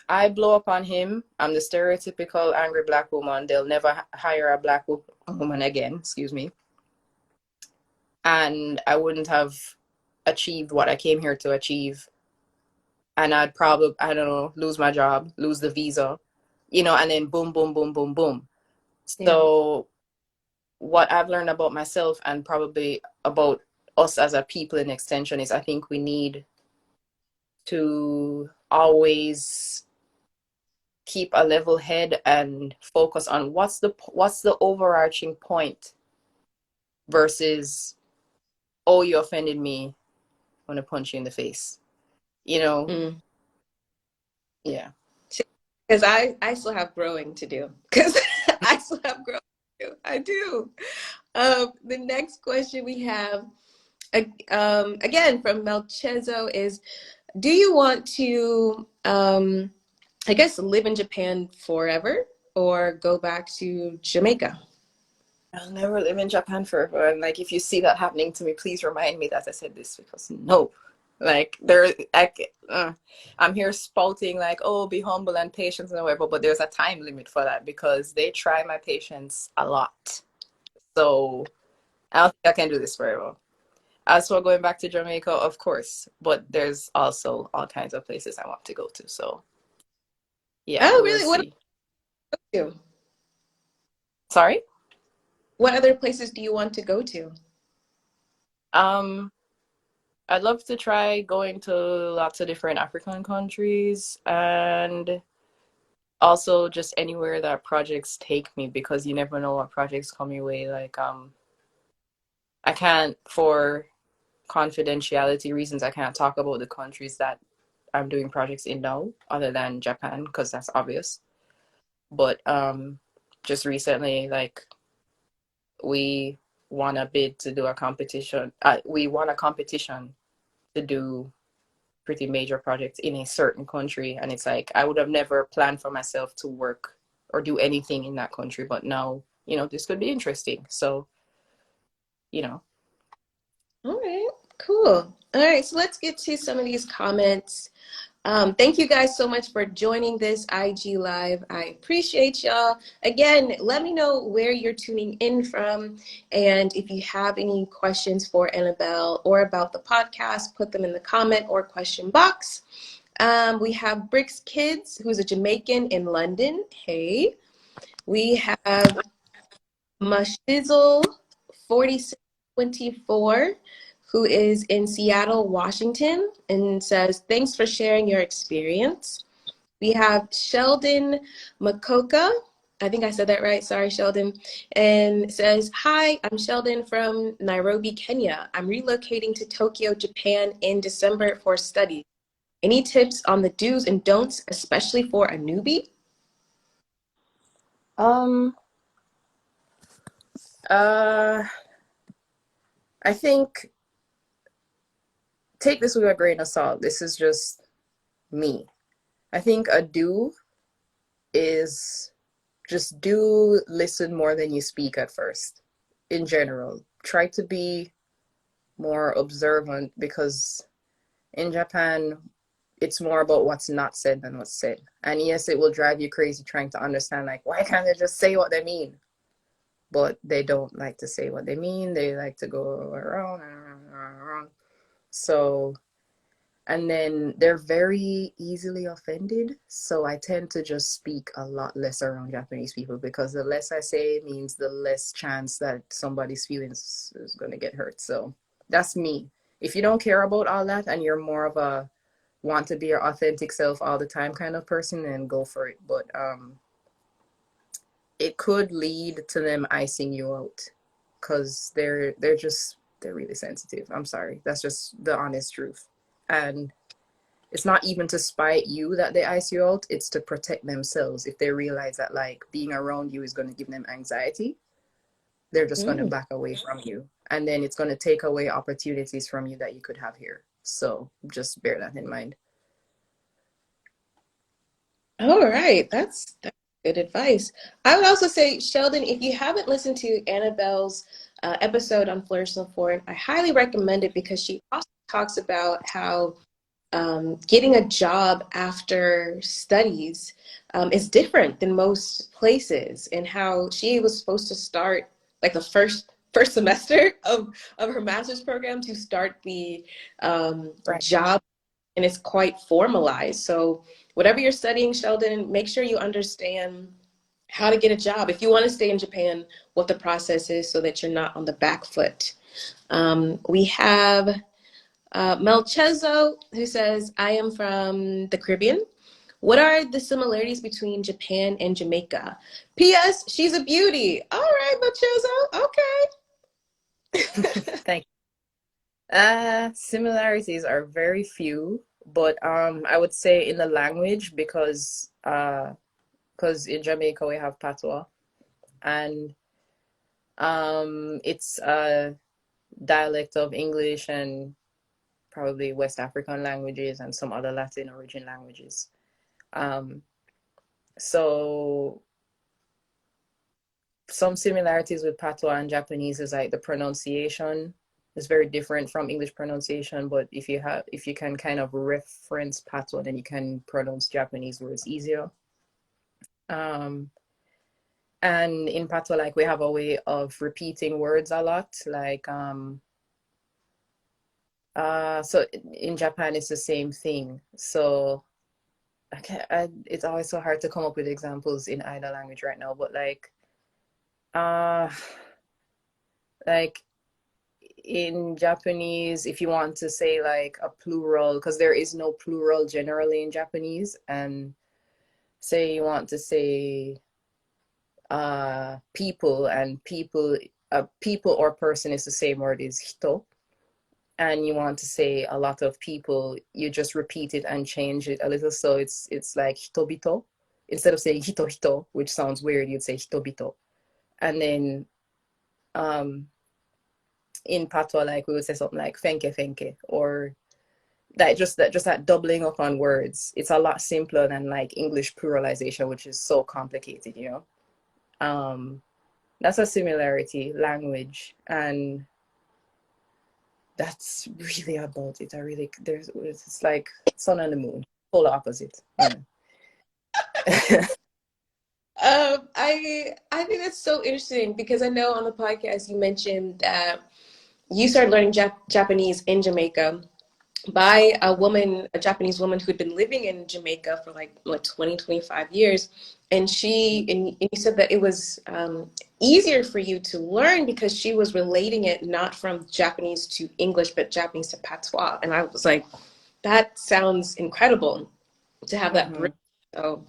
I blow up on him. I'm the stereotypical angry Black woman. They'll never hire a Black woman again, excuse me. And I wouldn't have achieved what I came here to achieve. And I'd probably, I don't know, lose my job, lose the visa, and then boom, boom, boom, boom, boom. Yeah. So what I've learned about myself and probably about us as a people in extension is I think we need to always keep a level head and focus on what's the overarching point versus, oh, you offended me, I'm gonna punch you in the face. You know? Mm. Yeah. Because I still have growing to do. Because I still have growing to do. I do. The next question we have, again from Melchezo, is: do you want to, I guess, live in Japan forever or go back to Jamaica? I'll never live in Japan forever. And like, if you see that happening to me, please remind me that I said this because no, like I'm here spouting like, oh, be humble and patient and whatever, but there's a time limit for that because they try my patience a lot. So I don't think I can do this forever. As for going back to Jamaica, of course, but there's also all kinds of places I want to go to. So yeah, Oh, we will really? see. Do? Sorry? What other places do you want to go to? Um, I'd love to try going to lots of different African countries and also just anywhere that projects take me because you never know what projects come your way. Like, I can't, for confidentiality reasons, I can't talk about the countries that I'm doing projects in now, other than Japan, because that's obvious. But just recently, like, we won a bid to do a competition. We won a competition to do pretty major projects in a certain country, and it's like I would have never planned for myself to work or do anything in that country, but now this could be interesting. So you know All right, cool. All right, so let's get to some of these comments. Thank you guys so much for joining this IG Live. I appreciate y'all. Again, let me know where you're tuning in from. And if you have any questions for Annabelle or about the podcast, put them in the comment or question box. We have Bricks Kids, who's a Jamaican in London. Hey. We have Mashizzle 4624, who is in Seattle, Washington, and says, thanks for sharing your experience. We have Sheldon Makoka. I think I said that right. Sorry, Sheldon. And says, hi, I'm Sheldon from Nairobi, Kenya. I'm relocating to Tokyo, Japan in December for studies. Any tips on the do's and don'ts, especially for a newbie? Um, uh, I think take this with a grain of salt. This is just me. I think a do is just do listen more than you speak at first. In general, try to be more observant because in Japan, it's more about what's not said than what's said. And yes, it will drive you crazy trying to understand, like, why can't they just say what they mean? But they don't like to say what they mean. They like to go around and around and around. So, and then they're very easily offended. So I tend to just speak a lot less around Japanese people because the less I say means the less chance that somebody's feelings is going to get hurt. So that's me. If you don't care about all that and you're more of a want to be your authentic self all the time kind of person, then go for it. But it could lead to them icing you out because they're really sensitive. I'm sorry, that's just the honest truth. And it's not even to spite you that they ice you out, it's to protect themselves. If they realize that like being around you is going to give them anxiety, they're just going to Mm. back away from you, and then it's going to take away opportunities from you that you could have here. So just bear that in mind. All right, that's good advice. I would also say, Sheldon, if you haven't listened to Annabelle's episode on Flourish and Foreign, I highly recommend it because she also talks about how getting a job after studies is different than most places, and how she was supposed to start like the first semester of her master's program to start the Right. job, and it's quite formalized. So whatever you're studying, Sheldon, make sure you understand how to get a job if you want to stay in Japan, what the process is so that you're not on the back foot. We have Melchezo, who says, I am from the Caribbean. What are the similarities between Japan and Jamaica? P.S. She's a beauty. All right, Melchezo. Okay. Thank you. Similarities are very few, but I would say in the language because in Jamaica we have Patois, and it's a dialect of English and probably West African languages and some other Latin origin languages. Um, so some similarities with Patois and Japanese is like the pronunciation is very different from English pronunciation, but if you can kind of reference Patois, then you can pronounce Japanese words easier. Um, and in Patois, like we have a way of repeating words a lot, like so in Japan it's the same thing. So it's always so hard to come up with examples in either language right now, but uh like in Japanese, if you want to say like a plural, because there is no plural generally in Japanese, and say you want to say people, and people or person is the same word is hito, and you want to say a lot of people, you just repeat it and change it a little, so it's like hitobito. Instead of saying hito, which sounds weird, you'd say hitobito. And then in patois, like we would say something like fenke, or that doubling up on words. It's a lot simpler than like English pluralization, which is so complicated. um that's a similarity, language, and that's really about it. I really, it's like sun and the moon, polar opposite. Yeah. I think that's so interesting because I know on the podcast you mentioned that you started learning Japanese in Jamaica by a woman, a Japanese woman who'd been living in Jamaica for like 20, 25 years. And you said that it was easier for you to learn because she was relating it not from Japanese to English, but Japanese to Patois. And I was like, that sounds incredible to have that bridge. Hmm. So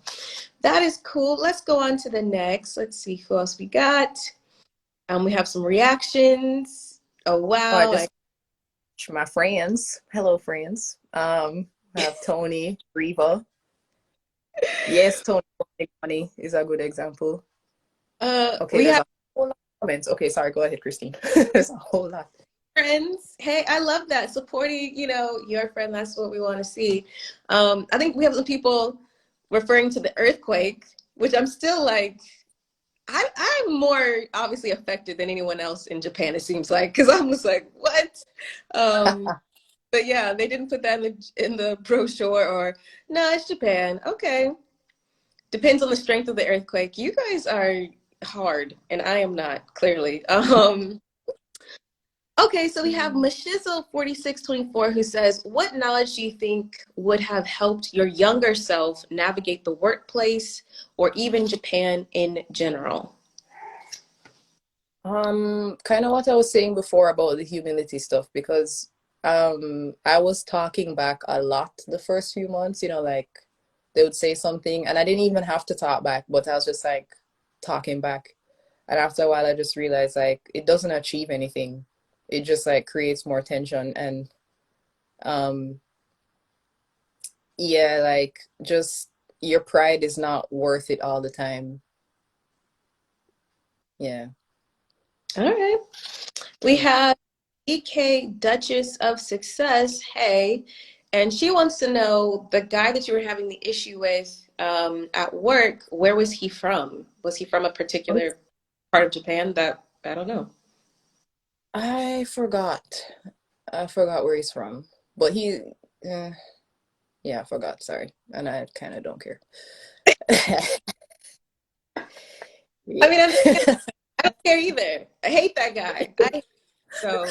that is cool. Let's go on to the next. Let's see who else we got. We have some reactions. Oh, Oh, I wow. just my friends. Hello, friends. I have Tony, Reva. Yes, Tony Money is a good example. Okay, We there's have a whole lot of comments. Okay, sorry, go ahead, Christine. There's a whole lot. friends. Hey, I love that. Supporting, your friend. That's what we want to see. I think we have some people referring to the earthquake, which I'm still like, I'm more obviously affected than anyone else in Japan, it seems like, because I'm just like, what? Um, but yeah, they didn't put that in the brochure or no, it's Japan. Okay. Depends on the strength of the earthquake. You guys are hard, and I am not, clearly. Okay, so we have Mashizzle4624 who says, what knowledge do you think would have helped your younger self navigate the workplace or even Japan in general? Kind of what I was saying before about the humility stuff, because I was talking back a lot the first few months, like they would say something and I didn't even have to talk back, but I was just like talking back. And after a while I just realized like it doesn't achieve anything. It just like creates more tension and um yeah, like just your pride is not worth it all the time. Yeah. All right. We Mm. have EK Duchess of Success. Hey, and she wants to know the guy that you were having the issue with at work, where was he from? Was he from a particular part of Japan that I don't know? I forgot. I forgot where he's from, but uh, yeah, I forgot. Sorry, and I kind of don't care. I Yeah. mean, I don't care either. I hate that guy. So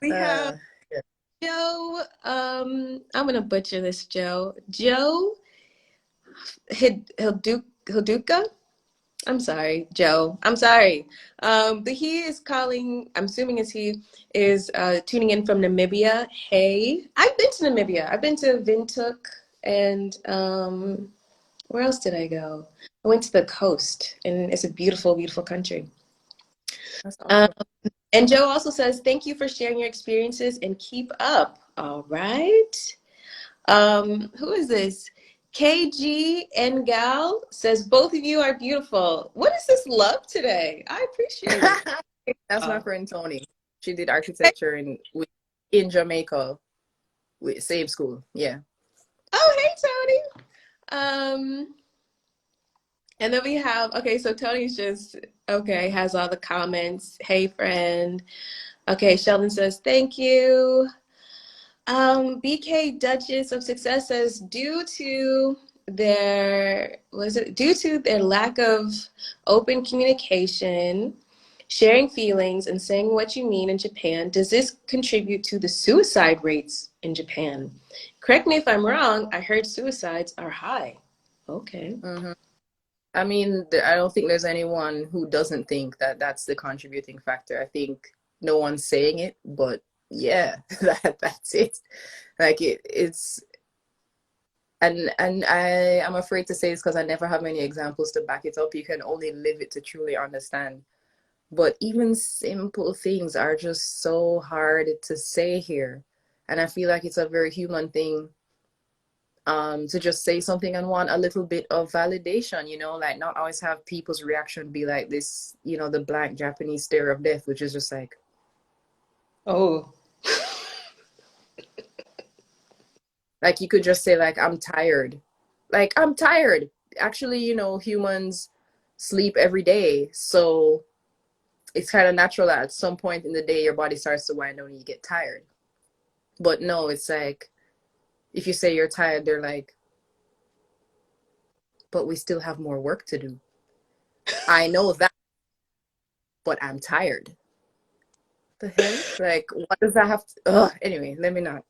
we have uh, yeah. Joe. I'm gonna butcher this, Joe. Joe Hilduka. I'm sorry, Joe. I'm sorry. But he is calling, I'm assuming it's he, is tuning in from Namibia. Hey, I've been to Namibia. I've been to Windhoek and where else did I go? I went to the coast and it's a beautiful, beautiful country. That's Um, awesome. and Joe also says, thank you for sharing your experiences and keep up. All right. Who is this? KG and Gal says both of you are beautiful. What is this love today? I appreciate it. That's my Oh, friend Tony. She did architecture in Jamaica, with same school. Yeah. oh, hey Tony. And then we have okay, so Tony's just okay, has all the comments. Hey friend. Okay, Sheldon says thank you. BK Duchess of Success says due to their lack of open communication, sharing feelings, and saying what you mean in Japan, does this contribute to the suicide rates in Japan? Correct me if I'm wrong. I heard suicides are high. Okay. Hmm. I mean, I don't think there's anyone who doesn't think that that's the contributing factor. I think no one's saying it, but yeah, that's it. Like it's and I am afraid to say this because I never have many examples to back it up. You can only live it to truly understand. But even simple things are just so hard to say here. And I feel like it's a very human thing to just say something and want a little bit of validation, like not always have people's reaction be like this, the blank Japanese stare of death, which is just Oh. like you could just say like I'm tired. Like I'm tired. Actually, humans sleep every day. So it's kind of natural that at some point in the day your body starts to wind down and you get tired. But no, it's like If you say you're tired, they're like, but we still have more work to do. I know that, but I'm tired. The hell? Like, what does that have to? Ugh. Anyway, let me not.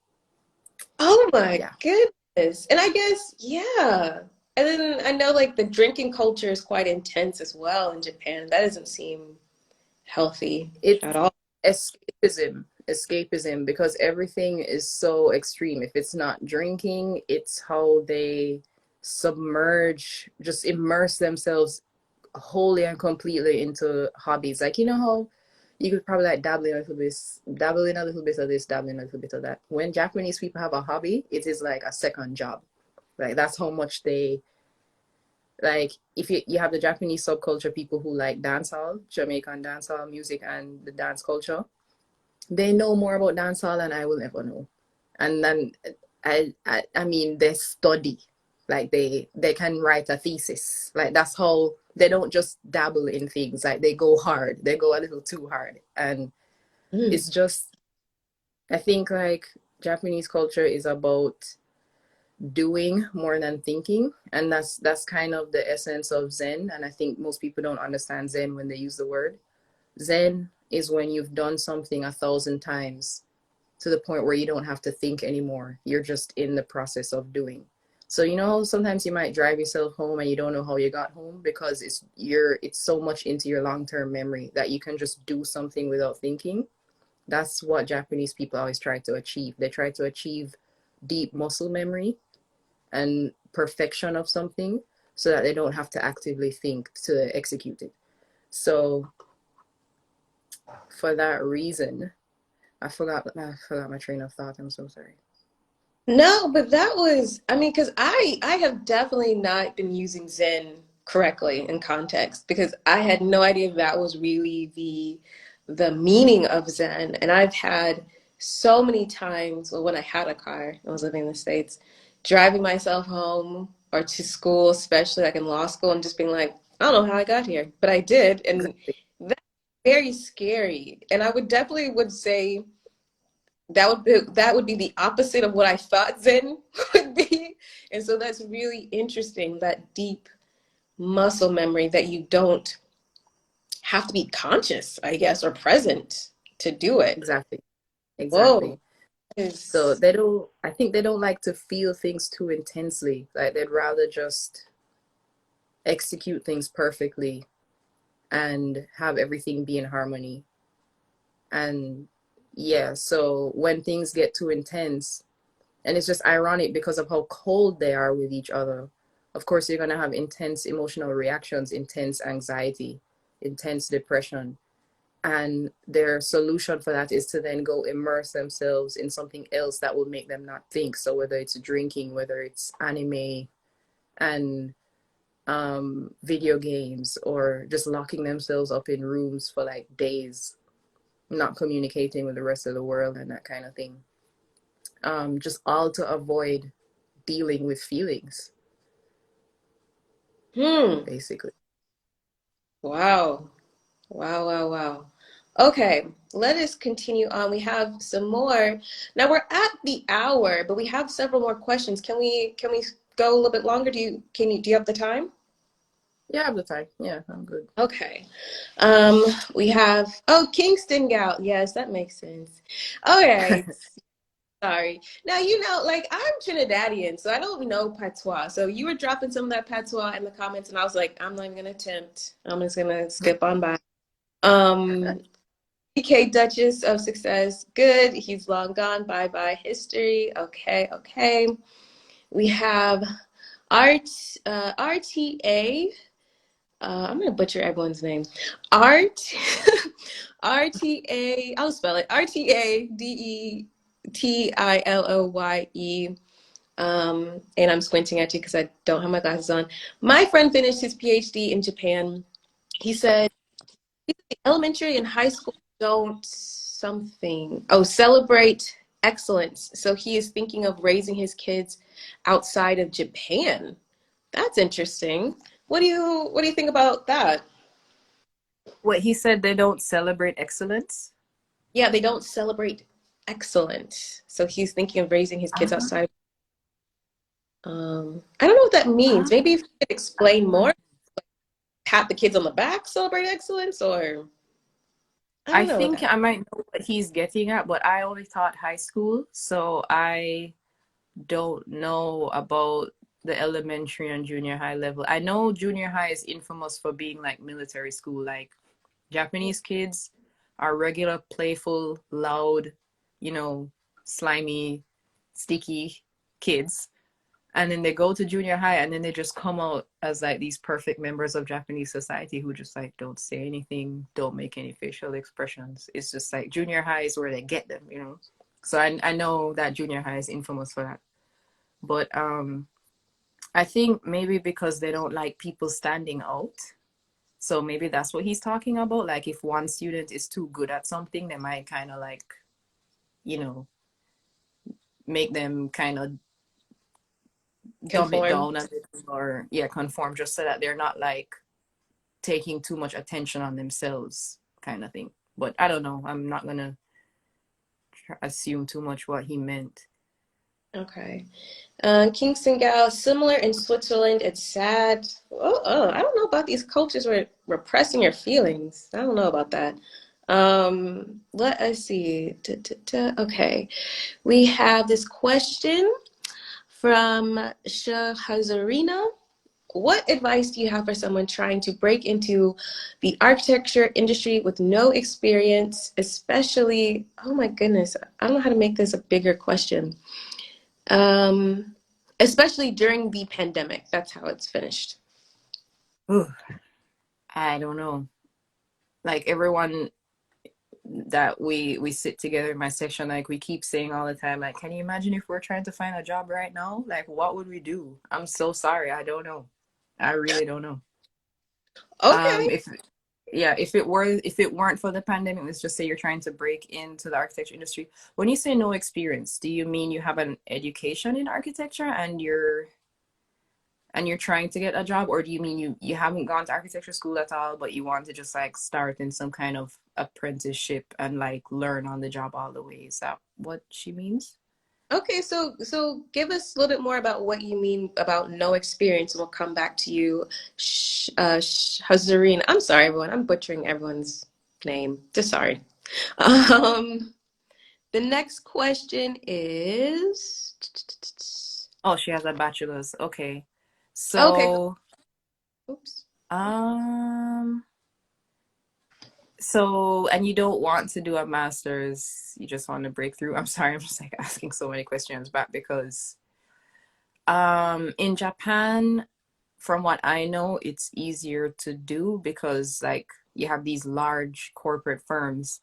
Oh my Yeah, goodness. And I guess, yeah. And then I know like the drinking culture is quite intense as well in Japan. That doesn't seem healthy it's at all. escapism, because everything is so extreme. If it's not drinking, it's how they submerge, just immerse themselves wholly and completely into hobbies. Like, you know how you could probably like dabble in a little bit of this, dabble in a little bit of that. When Japanese people have a hobby, it is like a second job. Like that's how much they like. If you have the Japanese subculture, people who like dancehall, Jamaican dancehall music, and the dance culture, they know more about dancehall than I will ever know. And then I mean they study, like they can write a thesis. Like that's how they don't just dabble in things. Like they go hard, they go a little too hard. And Mm. it's just, I think like Japanese culture is about doing more than thinking, and that's kind of the essence of Zen. And I think most people don't understand Zen when they use the word. Zen is when you've done something 1,000 times to the point where you don't have to think anymore. You're just in the process of doing. So you know, sometimes you might drive yourself home and you don't know how you got home because it's so much into your long-term memory that you can just do something without thinking. That's what Japanese people always try to achieve. They try to achieve deep muscle memory and perfection of something so that they don't have to actively think to execute it. So for that reason, I forgot my train of thought. I'm so sorry. No, but that was, I mean, because I have definitely not been using Zen correctly in context because I had no idea that was really the meaning of Zen. And I've had so many times, well, when I had a car, I was living in the States, driving myself home or to school, especially like in law school, and just being like, I don't know how I got here, but I did, and Exactly. that's very scary. And I would definitely would say that would be the opposite of what I thought Zen would be. And so that's really interesting, that deep muscle memory that you don't have to be conscious, I guess, or present to do it. Exactly. Whoa. Exactly. So Is I think they don't like to feel things too intensely. Like they'd rather just execute things perfectly and have everything be in harmony. And yeah, so when things get too intense, and it's just ironic because of how cold they are with each other. Of course, you're going to have intense emotional reactions, intense anxiety, intense depression. And their solution for that is to then go immerse themselves in something else that will make them not think. So whether it's drinking, whether it's anime and video games, or just locking themselves up in rooms for like days, not communicating with the rest of the world and that kind of thing. Just all to avoid dealing with feelings, hmm. basically. Wow. Wow, wow, wow. Okay, let us continue on. We have some more. Now we're at the hour, but we have several more questions. Can we go a little bit longer? Do you have the time? Yeah, I have the time. Yeah, I'm good. Okay. We have, oh, Kingston Gal. Yes, that makes sense. All right. Sorry. Now, like I'm Trinidadian, so I don't know patois. So you were dropping some of that patois in the comments, and I was like, I'm not even gonna attempt. I'm just gonna skip on by. Um, PK Duchess of Success. Good. He's long gone. Bye bye history. Okay, okay. We have Art RTA. I'm gonna butcher everyone's name. Art RTA. I'll spell it. RTADETILOYE. And I'm squinting at you because I don't have my glasses on. My friend finished his PhD in Japan. He said elementary and high school don't something. Oh, celebrate excellence. So he is thinking of raising his kids outside of Japan. That's interesting. What do you think about that? What he said, they don't celebrate excellence. Yeah, they don't celebrate excellence. So he's thinking of raising his kids Ah, outside. I don't know what that means. Ah, Maybe if you could I explain don't more, pat the kids on the back, celebrate excellence, or I I don't know what think that. I might know what he's getting at, but I only taught high school, so I don't know about the elementary and junior high level. I know junior high is infamous for being like military school. Like Japanese kids are regular, playful, loud, you know, slimy, sticky kids. And then they go to junior high and then they just come out as like these perfect members of Japanese society who just like don't say anything, don't make any facial expressions. It's just like junior high is where they get them, you know. So I know that junior high is infamous for that. But I think maybe because they don't like people standing out. So maybe that's what he's talking about. Like if one student is too good at something, they might kind of like, you know, make them kind of dumb it Conform. down a bit or yeah, conform just so that they're not like taking too much attention on themselves kind of thing. But I don't know. I'm not gonna assume too much what he meant. Okay. Kingston Gal, similar in Switzerland. It's sad. I don't know about these cultures where repressing your feelings. I don't know about that. Let us see. Okay. We have this question from Shahazarina. What advice do you have for someone trying to break into the architecture industry with no experience, especially, oh my goodness, I don't know how to make this a bigger question. Um, Especially during the pandemic. That's how it's finished. Ooh, I don't know. Like everyone that we sit together in my section, like we keep saying all the time, like, can you imagine if we're trying to find a job right now? Like, what would we do? I'm so sorry. I don't know. I really don't know. Okay. If yeah, if it weren't for the pandemic, let's just say you're trying to break into the architecture industry. When you say no experience, do you mean you have an education in architecture and you're trying to get a job, or do you mean you haven't gone to architecture school at all, but you want to just like start in some kind of apprenticeship and like learn on the job all the way? Is that what she means? Okay, so give us a little bit more about what you mean about no experience, and we'll come back to you, Hazarine. I'm sorry, everyone. I'm butchering everyone's name. Just sorry. Um, the next question is. Oh, she has a bachelor's. Okay. Okay, cool. So, Oops. um, and you don't want to do a master's, you just want to break through. I'm sorry, I'm just like asking so many questions back because in Japan, from what I know, it's easier to do because like you have these large corporate firms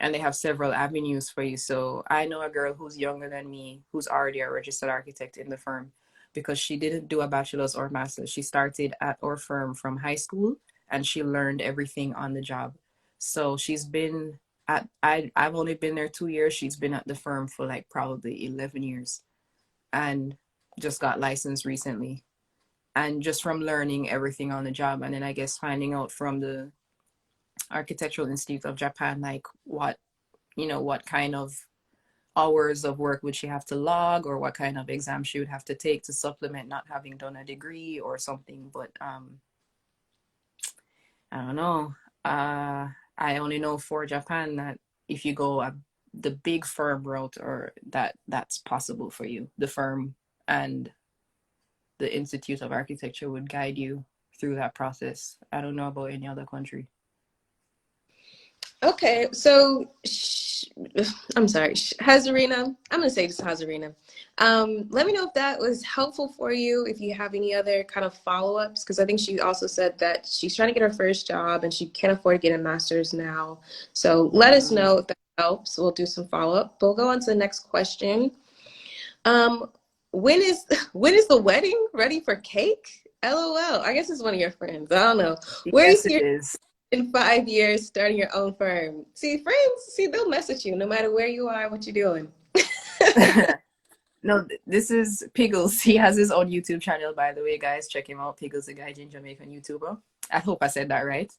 and they have several avenues for you. So I know a girl who's younger than me who's already a registered architect in the firm because she didn't do a bachelor's or master's. She started at our firm from high school and she learned everything on the job. So she's been I've only been there 2 years. She's been at the firm for like probably 11 years and just got licensed recently. And just from learning everything on the job and then I guess finding out from the Architectural Institute of Japan like what kind of hours of work would she have to log or what kind of exam she would have to take to supplement not having done a degree or something. But I don't know. I only know for Japan that if you go the big firm route or that's possible for you. The firm and the Institute of Architecture would guide you through that process. I don't know about any other country. Okay, so I'm sorry, Hazarina. I'm gonna say just Hazarina. Let me know if that was helpful for you. If you have any other kind of follow-ups, because I think she also said that she's trying to get her first job and she can't afford to get a master's now. So let us Mm. know if that helps. We'll do some follow-up. But we'll go on to the next question. Um, when is when is the wedding ready for cake? LOL. I guess it's one of your friends. I don't know. Where do you Yes, see it your is. in 5 years starting your own firm? See, friends, see, they'll mess with you no matter where you are, what you're doing. No, this is Piggles. He has his own YouTube channel, by the way, guys. Check him out. Piggles, the Gaijin Jamaican YouTuber. I hope I said that right.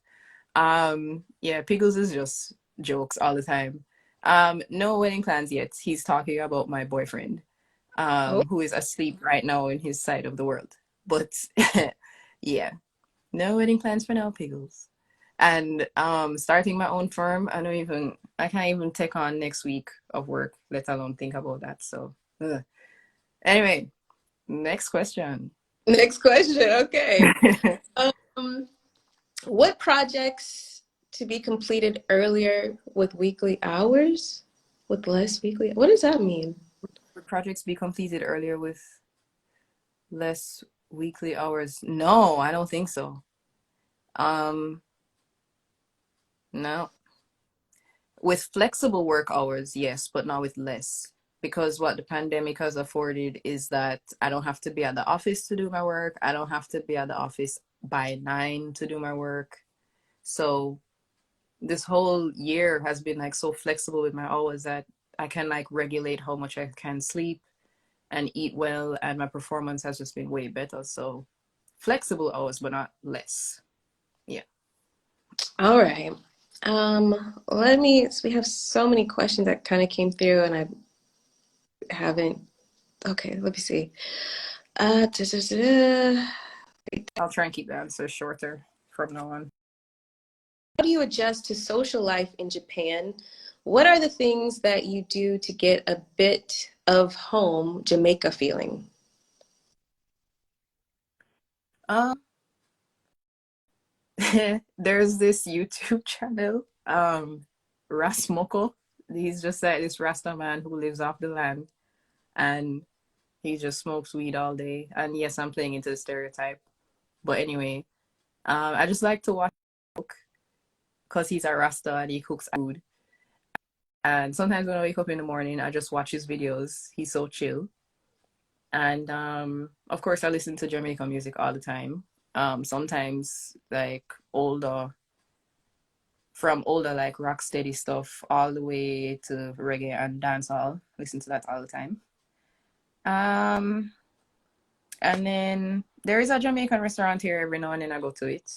Yeah, Piggles is just jokes all the time. No wedding plans yet. He's talking about my boyfriend. Oh, who is asleep right now in his side of the world. But yeah, no wedding plans for now, Pickles. And starting my own firm, I can't even take on next week of work, let alone think about that. So ugh. Anyway, next question. next question. Okay. Um, what projects to be completed earlier with weekly hours? With less weekly? What does that mean? Would projects be completed earlier with less weekly hours? No, I don't think so. Um, no. With flexible work hours, yes, but not with less. Because what the pandemic has afforded is that I don't have to be at the office to do my work. I don't have to be at the office by 9 to do my work. So this whole year has been like so flexible with my hours that I can like regulate how much I can sleep and eat well, and my performance has just been way better. So flexible hours, but not less. Yeah. All right. So we have so many questions that kind of came through and I haven't. Okay, let me see. Da, da, da. I'll try and keep the answers shorter from now on. How do you adjust to social life in Japan? What are the things that you do to get a bit of home Jamaica feeling? Um, there's this YouTube channel, Rasmoko. He's just like this Rasta man who lives off the land, and he just smokes weed all day. And yes, I'm playing into the stereotype, but anyway, I just like to watch because he's a Rasta and he cooks food. And sometimes when I wake up in the morning, I just watch his videos. He's so chill. And of course, I listen to Jamaican music all the time. Sometimes like older, from older like rock steady stuff all the way to reggae and dancehall. Listen to that all the time. Um, and then there is a Jamaican restaurant here every now and then I go to it.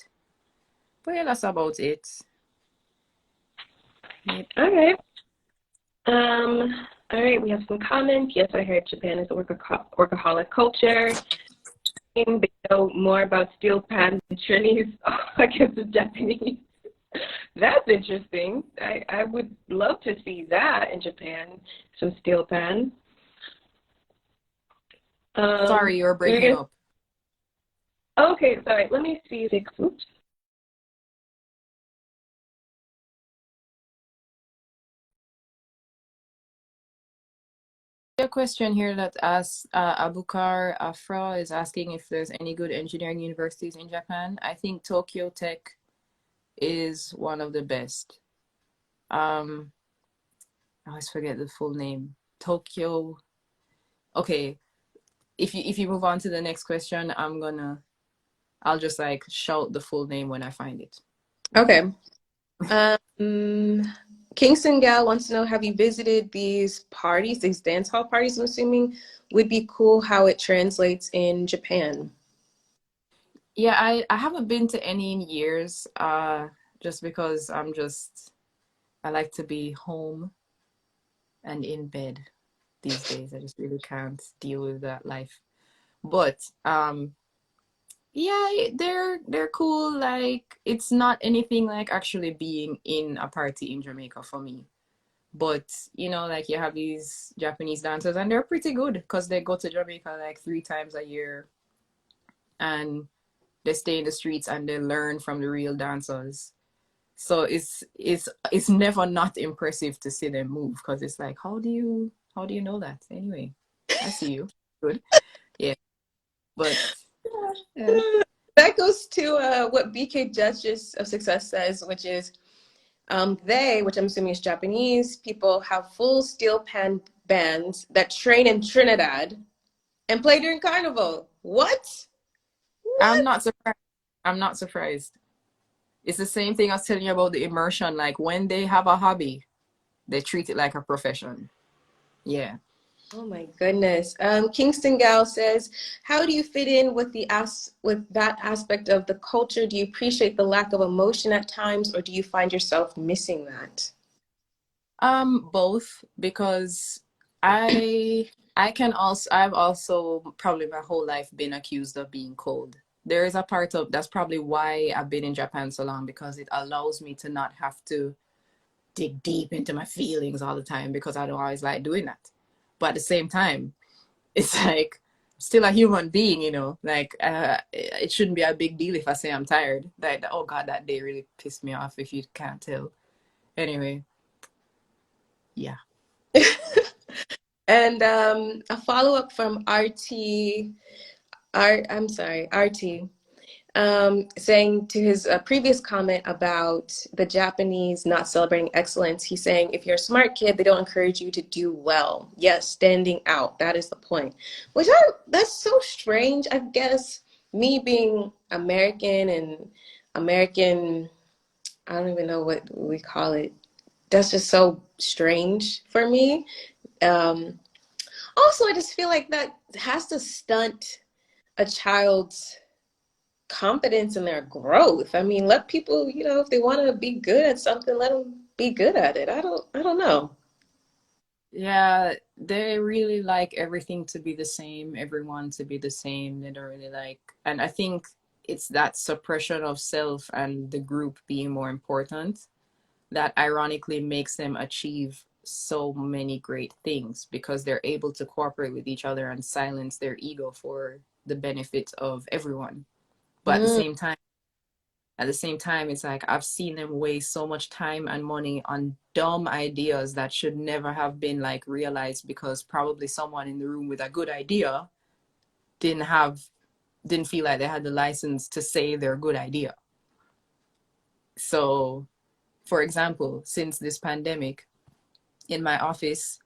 But yeah, that's about it. Yep. All right. All right, we have some comments. Yes, I heard Japan is a workaholic culture. They know more about steel pans and Trinis against the Japanese. That's interesting. I would love to see that in Japan, some steel pans. Sorry, you're We're breaking gonna, up. okay, sorry, let me see. Oops. A question here that asks Abukar Afra is asking if there's any good engineering universities in Japan. I think Tokyo Tech is one of the best. I always forget the full name. Tokyo. Okay, if you move on to the next question, I'll just like shout the full name when I find it. Okay. Um, Kingston Gal wants to know, have you visited these parties, these dance hall parties, I'm assuming? Would be cool how it translates in Japan. Yeah, I haven't been to any in years, just because I like to be home and in bed these days. I just really can't deal with that life. But yeah, they're cool. Like it's not anything like actually being in a party in Jamaica for me. But like you have these Japanese dancers and they're pretty good because they go to Jamaica like 3 times a year and they stay in the streets and they learn from the real dancers. So it's never not impressive to see them move because it's like how do you know that anyway? I see you. Good. Yeah. But yeah. That goes to what BK Judges of Success says, which is they, which I'm assuming is Japanese people, have full steel pan bands that train in Trinidad and play during Carnival. What? I'm What? not surprised. I'm not surprised. It's the same thing I was telling you about the immersion. Like when they have a hobby, they treat it like a profession. Yeah. Oh my goodness. Kingston Gal says, how do you fit in with with that aspect of the culture? Do you appreciate the lack of emotion at times, or do you find yourself missing that? Both because I I've also probably my whole life been accused of being cold. There is a part of that's probably why I've been in Japan so long, because it allows me to not have to dig deep into my feelings all the time, because I don't always like doing that. But at the same time, it's like still a human being, like it shouldn't be a big deal if I say I'm tired. Like, oh God, that day really pissed me off if you can't tell. Anyway, yeah. And a follow-up from I'm sorry, RT, saying to his previous comment about the Japanese not celebrating excellence, he's saying, if you're a smart kid, they don't encourage you to do well. Yes, standing out. That is the point. That's so strange. I guess me being American and American, I don't even know what we call it. That's just so strange for me. Um, Also, I just feel like that has to stunt a child's confidence in their growth. I mean, let people, if they want to be good at something, let them be good at it. I don't know. Yeah, they really like everything to be the same, everyone to be the same. They don't really like, and I think it's that suppression of self and the group being more important that ironically makes them achieve so many great things, because they're able to cooperate with each other and silence their ego for the benefit of everyone. But Mm, at the same time, it's like I've seen them waste so much time and money on dumb ideas that should never have been like realized, because probably someone in the room with a good idea didn't have didn't feel like they had the license to say their good idea. So, for example, since this pandemic in my office,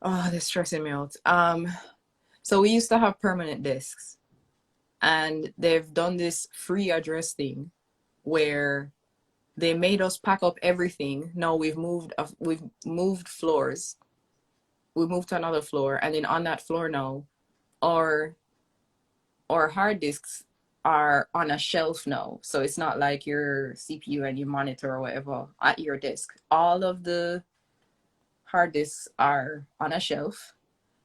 oh, they're stressing me out. So we used to have permanent desks, and they've done this free address thing where they made us pack up everything. Now we've moved floors. We moved to another floor, and then on that floor now, our our hard disks are on a shelf now. So it's not like your CPU and your monitor or whatever at your desk. All of the hard disks are on a shelf,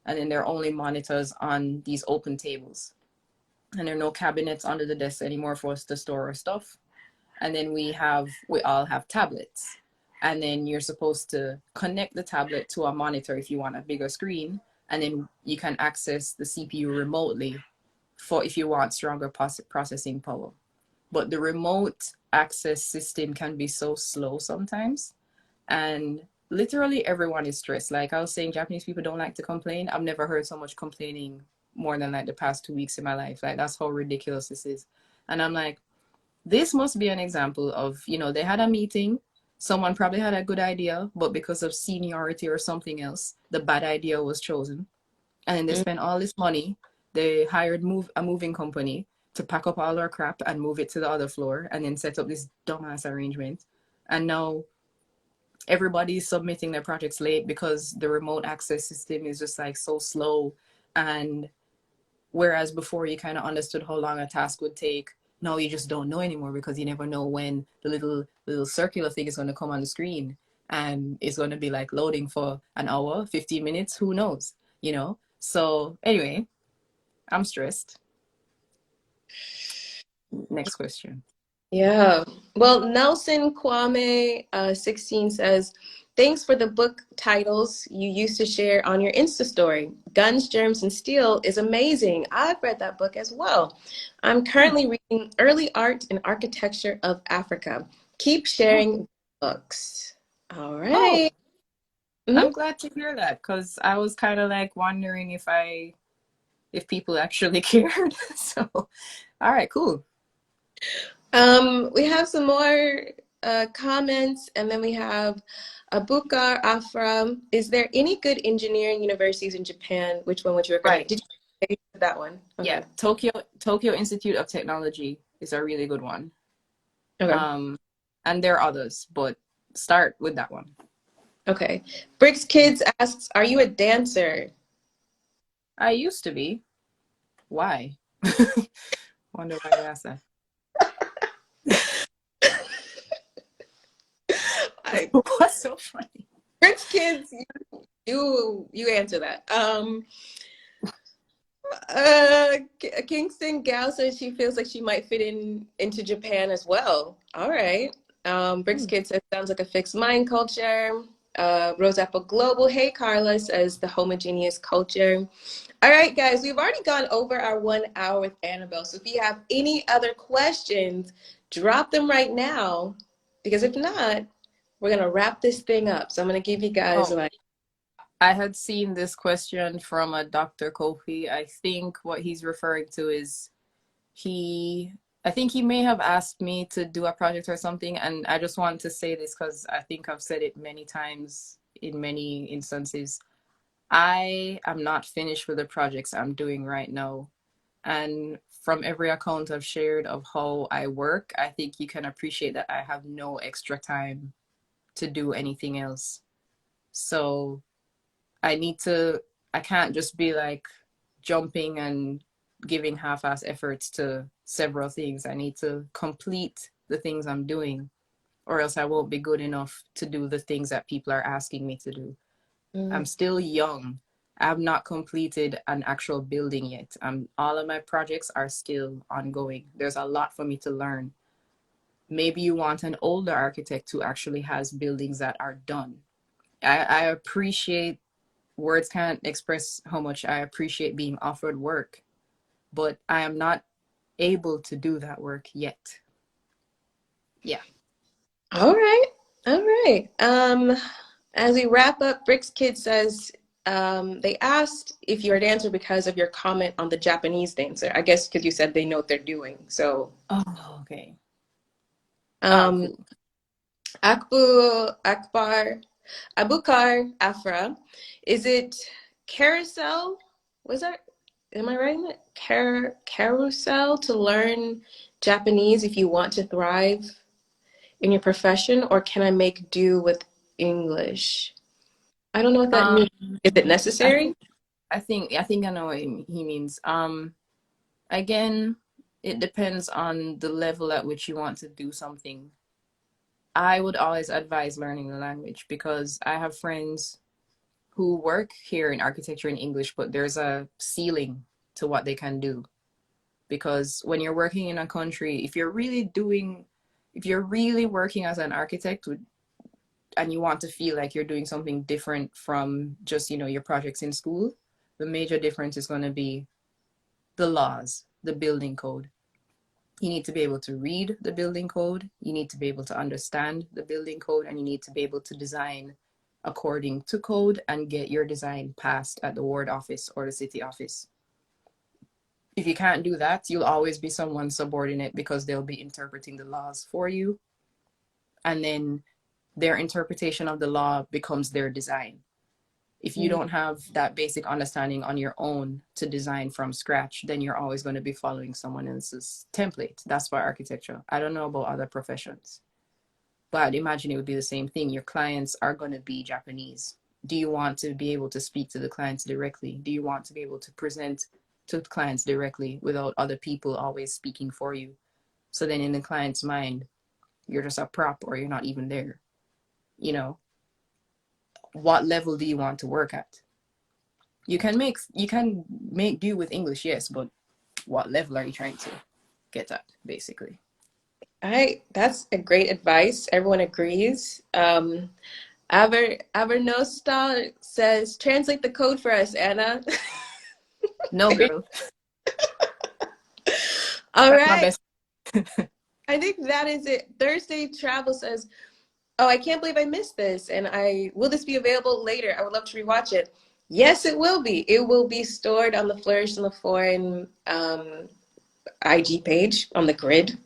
and then there are only monitors on these open tables. And there are no cabinets under the desk anymore for us to store our stuff. And then we all have tablets, and then you're supposed to connect the tablet to a monitor if you want a bigger screen, and then you can access the CPU remotely for if you want stronger processing power. But the remote access system can be so slow sometimes, and literally everyone is stressed. Like I was saying, Japanese people don't like to complain. I've never heard so much complaining more than like the past 2 weeks in my life. Like that's how ridiculous this is. And I'm like, this must be an example of, they had a meeting, someone probably had a good idea, but because of seniority or something else, the bad idea was chosen. And then they mm. spent all this money. They hired a moving company to pack up all our crap and move it to the other floor, and then set up this dumbass arrangement. And now everybody's submitting their projects late because the remote access system is just like so slow. And whereas before you kind of understood how long a task would take, now you just don't know anymore, because you never know when the little circular thing is going to come on the screen, and it's going to be like loading for an hour, 15 minutes, who knows. So anyway, I'm stressed. Next question. Yeah. Well, Nelson Kwame 16 says, thanks for the book titles you used to share on your Insta story. Guns, Germs, and Steel is amazing. I've read that book as well. I'm Oh, currently reading Early Art and Architecture of Africa. Keep oh, sharing books. All oh, right. Mhm. I'm glad to hear that, because I was kind of like wondering if people actually cared. So all right, cool. We have some more comments, and then we have Abukar Afra. Is there any good engineering universities in Japan? Which one would you recommend? Right. Did you say that one? Yeah, Okay. Tokyo Institute of Technology is a really good one. Okay. Um, and there are others, but start with that one. Okay. Bricks Kids asks, "Are you a dancer?" I used to be. Why? Wonder why you asked that. I What's so funny? Brits kids, you answer that. Kingston Gal says she feels like she might fit into Japan as well. All right. Bricks Hmm. Kid says sounds like a fixed mind culture. Rose Apple Global, hey Carla says the homogeneous culture. All right, guys, we've already gone over our 1 hour with Annabelle. So if you have any other questions, drop them right now. Because if not, we're gonna wrap this thing up. So I'm gonna give you guys Oh, like, I had seen this question from a Dr. Kofi. I think what he's referring to is he, I think he may have asked me to do a project or something. And I just want to say this because I think I've said it many times in many instances. I am not finished with the projects I'm doing right now. And from every account I've shared of how I work, I think you can appreciate that I have no extra time to do anything else. So I need to, I can't just be like jumping and giving half ass efforts to several things. I need to complete the things I'm doing, or else I won't be good enough to do the things that people are asking me to do. I'm mm, still young. I have not completed an actual building yet. All of my projects are still ongoing. There's a lot for me to learn. Maybe you want an older architect who actually has buildings that are done. I appreciate, words can't express how much I appreciate being offered work, but I am not able to do that work yet. Yeah. all right, all right. As we wrap up, Bricks Kid says they asked if you had answered because of your comment on the Japanese dancer. I guess because you said they know what they're doing. So, Oh, okay. Oh, um, cool. Abukar Afra, is it carousel? Was that? Am I writing that? Carousel to learn Japanese if you want to thrive in your profession, or can I make do with English? I don't know what that Um, means. Is it I necessary? think I think I know what he means. Again, it depends on the level at which you want to do something. I would always advise learning the language because I have friends who work here in architecture in English, but there's a ceiling to what they can do. Because when you're working in a country, if you're really working as an architect and you want to feel like you're doing something different from just, your projects in school, the major difference is going to be the laws, the building code. You need to be able to read the building code, you need to be able to understand the building code, and you need to be able to design according to code and get your design passed at the ward office or the city office. If you can't do that, you'll always be someone's subordinate because they'll be interpreting the laws for you. And then their interpretation of the law becomes their design. If you Mm. don't have that basic understanding on your own to design from scratch, then you're always going to be following someone else's template. That's for architecture. I don't know about other professions, but I'd imagine it would be the same thing. Your clients are going to be Japanese. Do you want to be able to speak to the clients directly? Do you want to be able to present to clients directly without other people always speaking for you? So then in the client's mind, you're just a prop or you're not even there. You know, what level do you want to work at? You can make do with English, yes, but what level are you trying to get at, basically? That's a great advice. Everyone agrees. Avernostar says, translate the code for us, Anna. No, girl, All that's my right. best. I think that is it. Thursday Travel says, oh, I can't believe I missed this. And will this be available later? I would love to rewatch it. Yes, it will be. It will be stored on the Flourish and the Foreign IG page on the grid.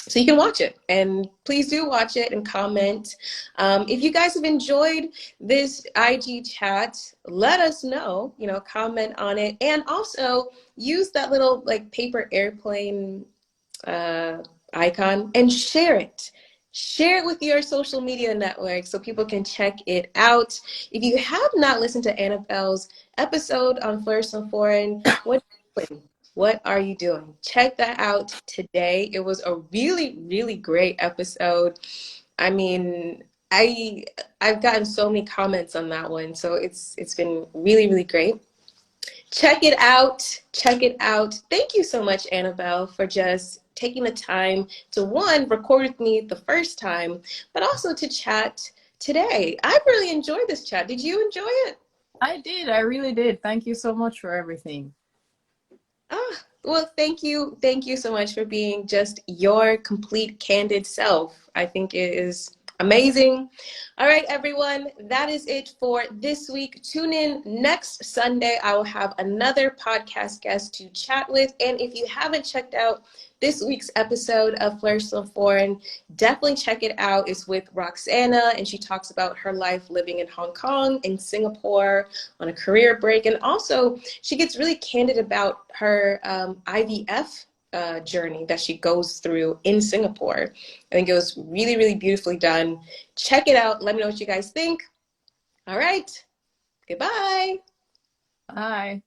So you can watch it, and please do watch it and comment. If you guys have enjoyed this IG chat, let us know. Comment on it, and also use that little like paper airplane uh, icon and share it. Share it with your social media network so people can check it out. If you have not listened to Annabelle's episode on Flourish and Foreign, what are you doing? Check that out today. It was a really, really great episode. I mean, I I've gotten so many comments on that one, so it's been really, really great. Check it out. Check it out. Thank you so much, Annabelle, for just taking the time to one, record with me the first time, but also to chat today. I've really enjoyed this chat. Did you enjoy it? I did. I really did. Thank you so much for everything. Well, thank you. Thank you so much for being just your complete, candid self. I think it is amazing. All right, everyone, that is it for this week. Tune in next Sunday. I will have another podcast guest to chat with. And if you haven't checked out this week's episode of Flourish So Foreign, definitely check it out. It's with Roxana, and she talks about her life living in Hong Kong and Singapore on a career break. And also, she gets really candid about her IVF journey that she goes through in Singapore. I think it was really, really beautifully done. Check it out. Let me know what you guys think. All right. Goodbye. Bye.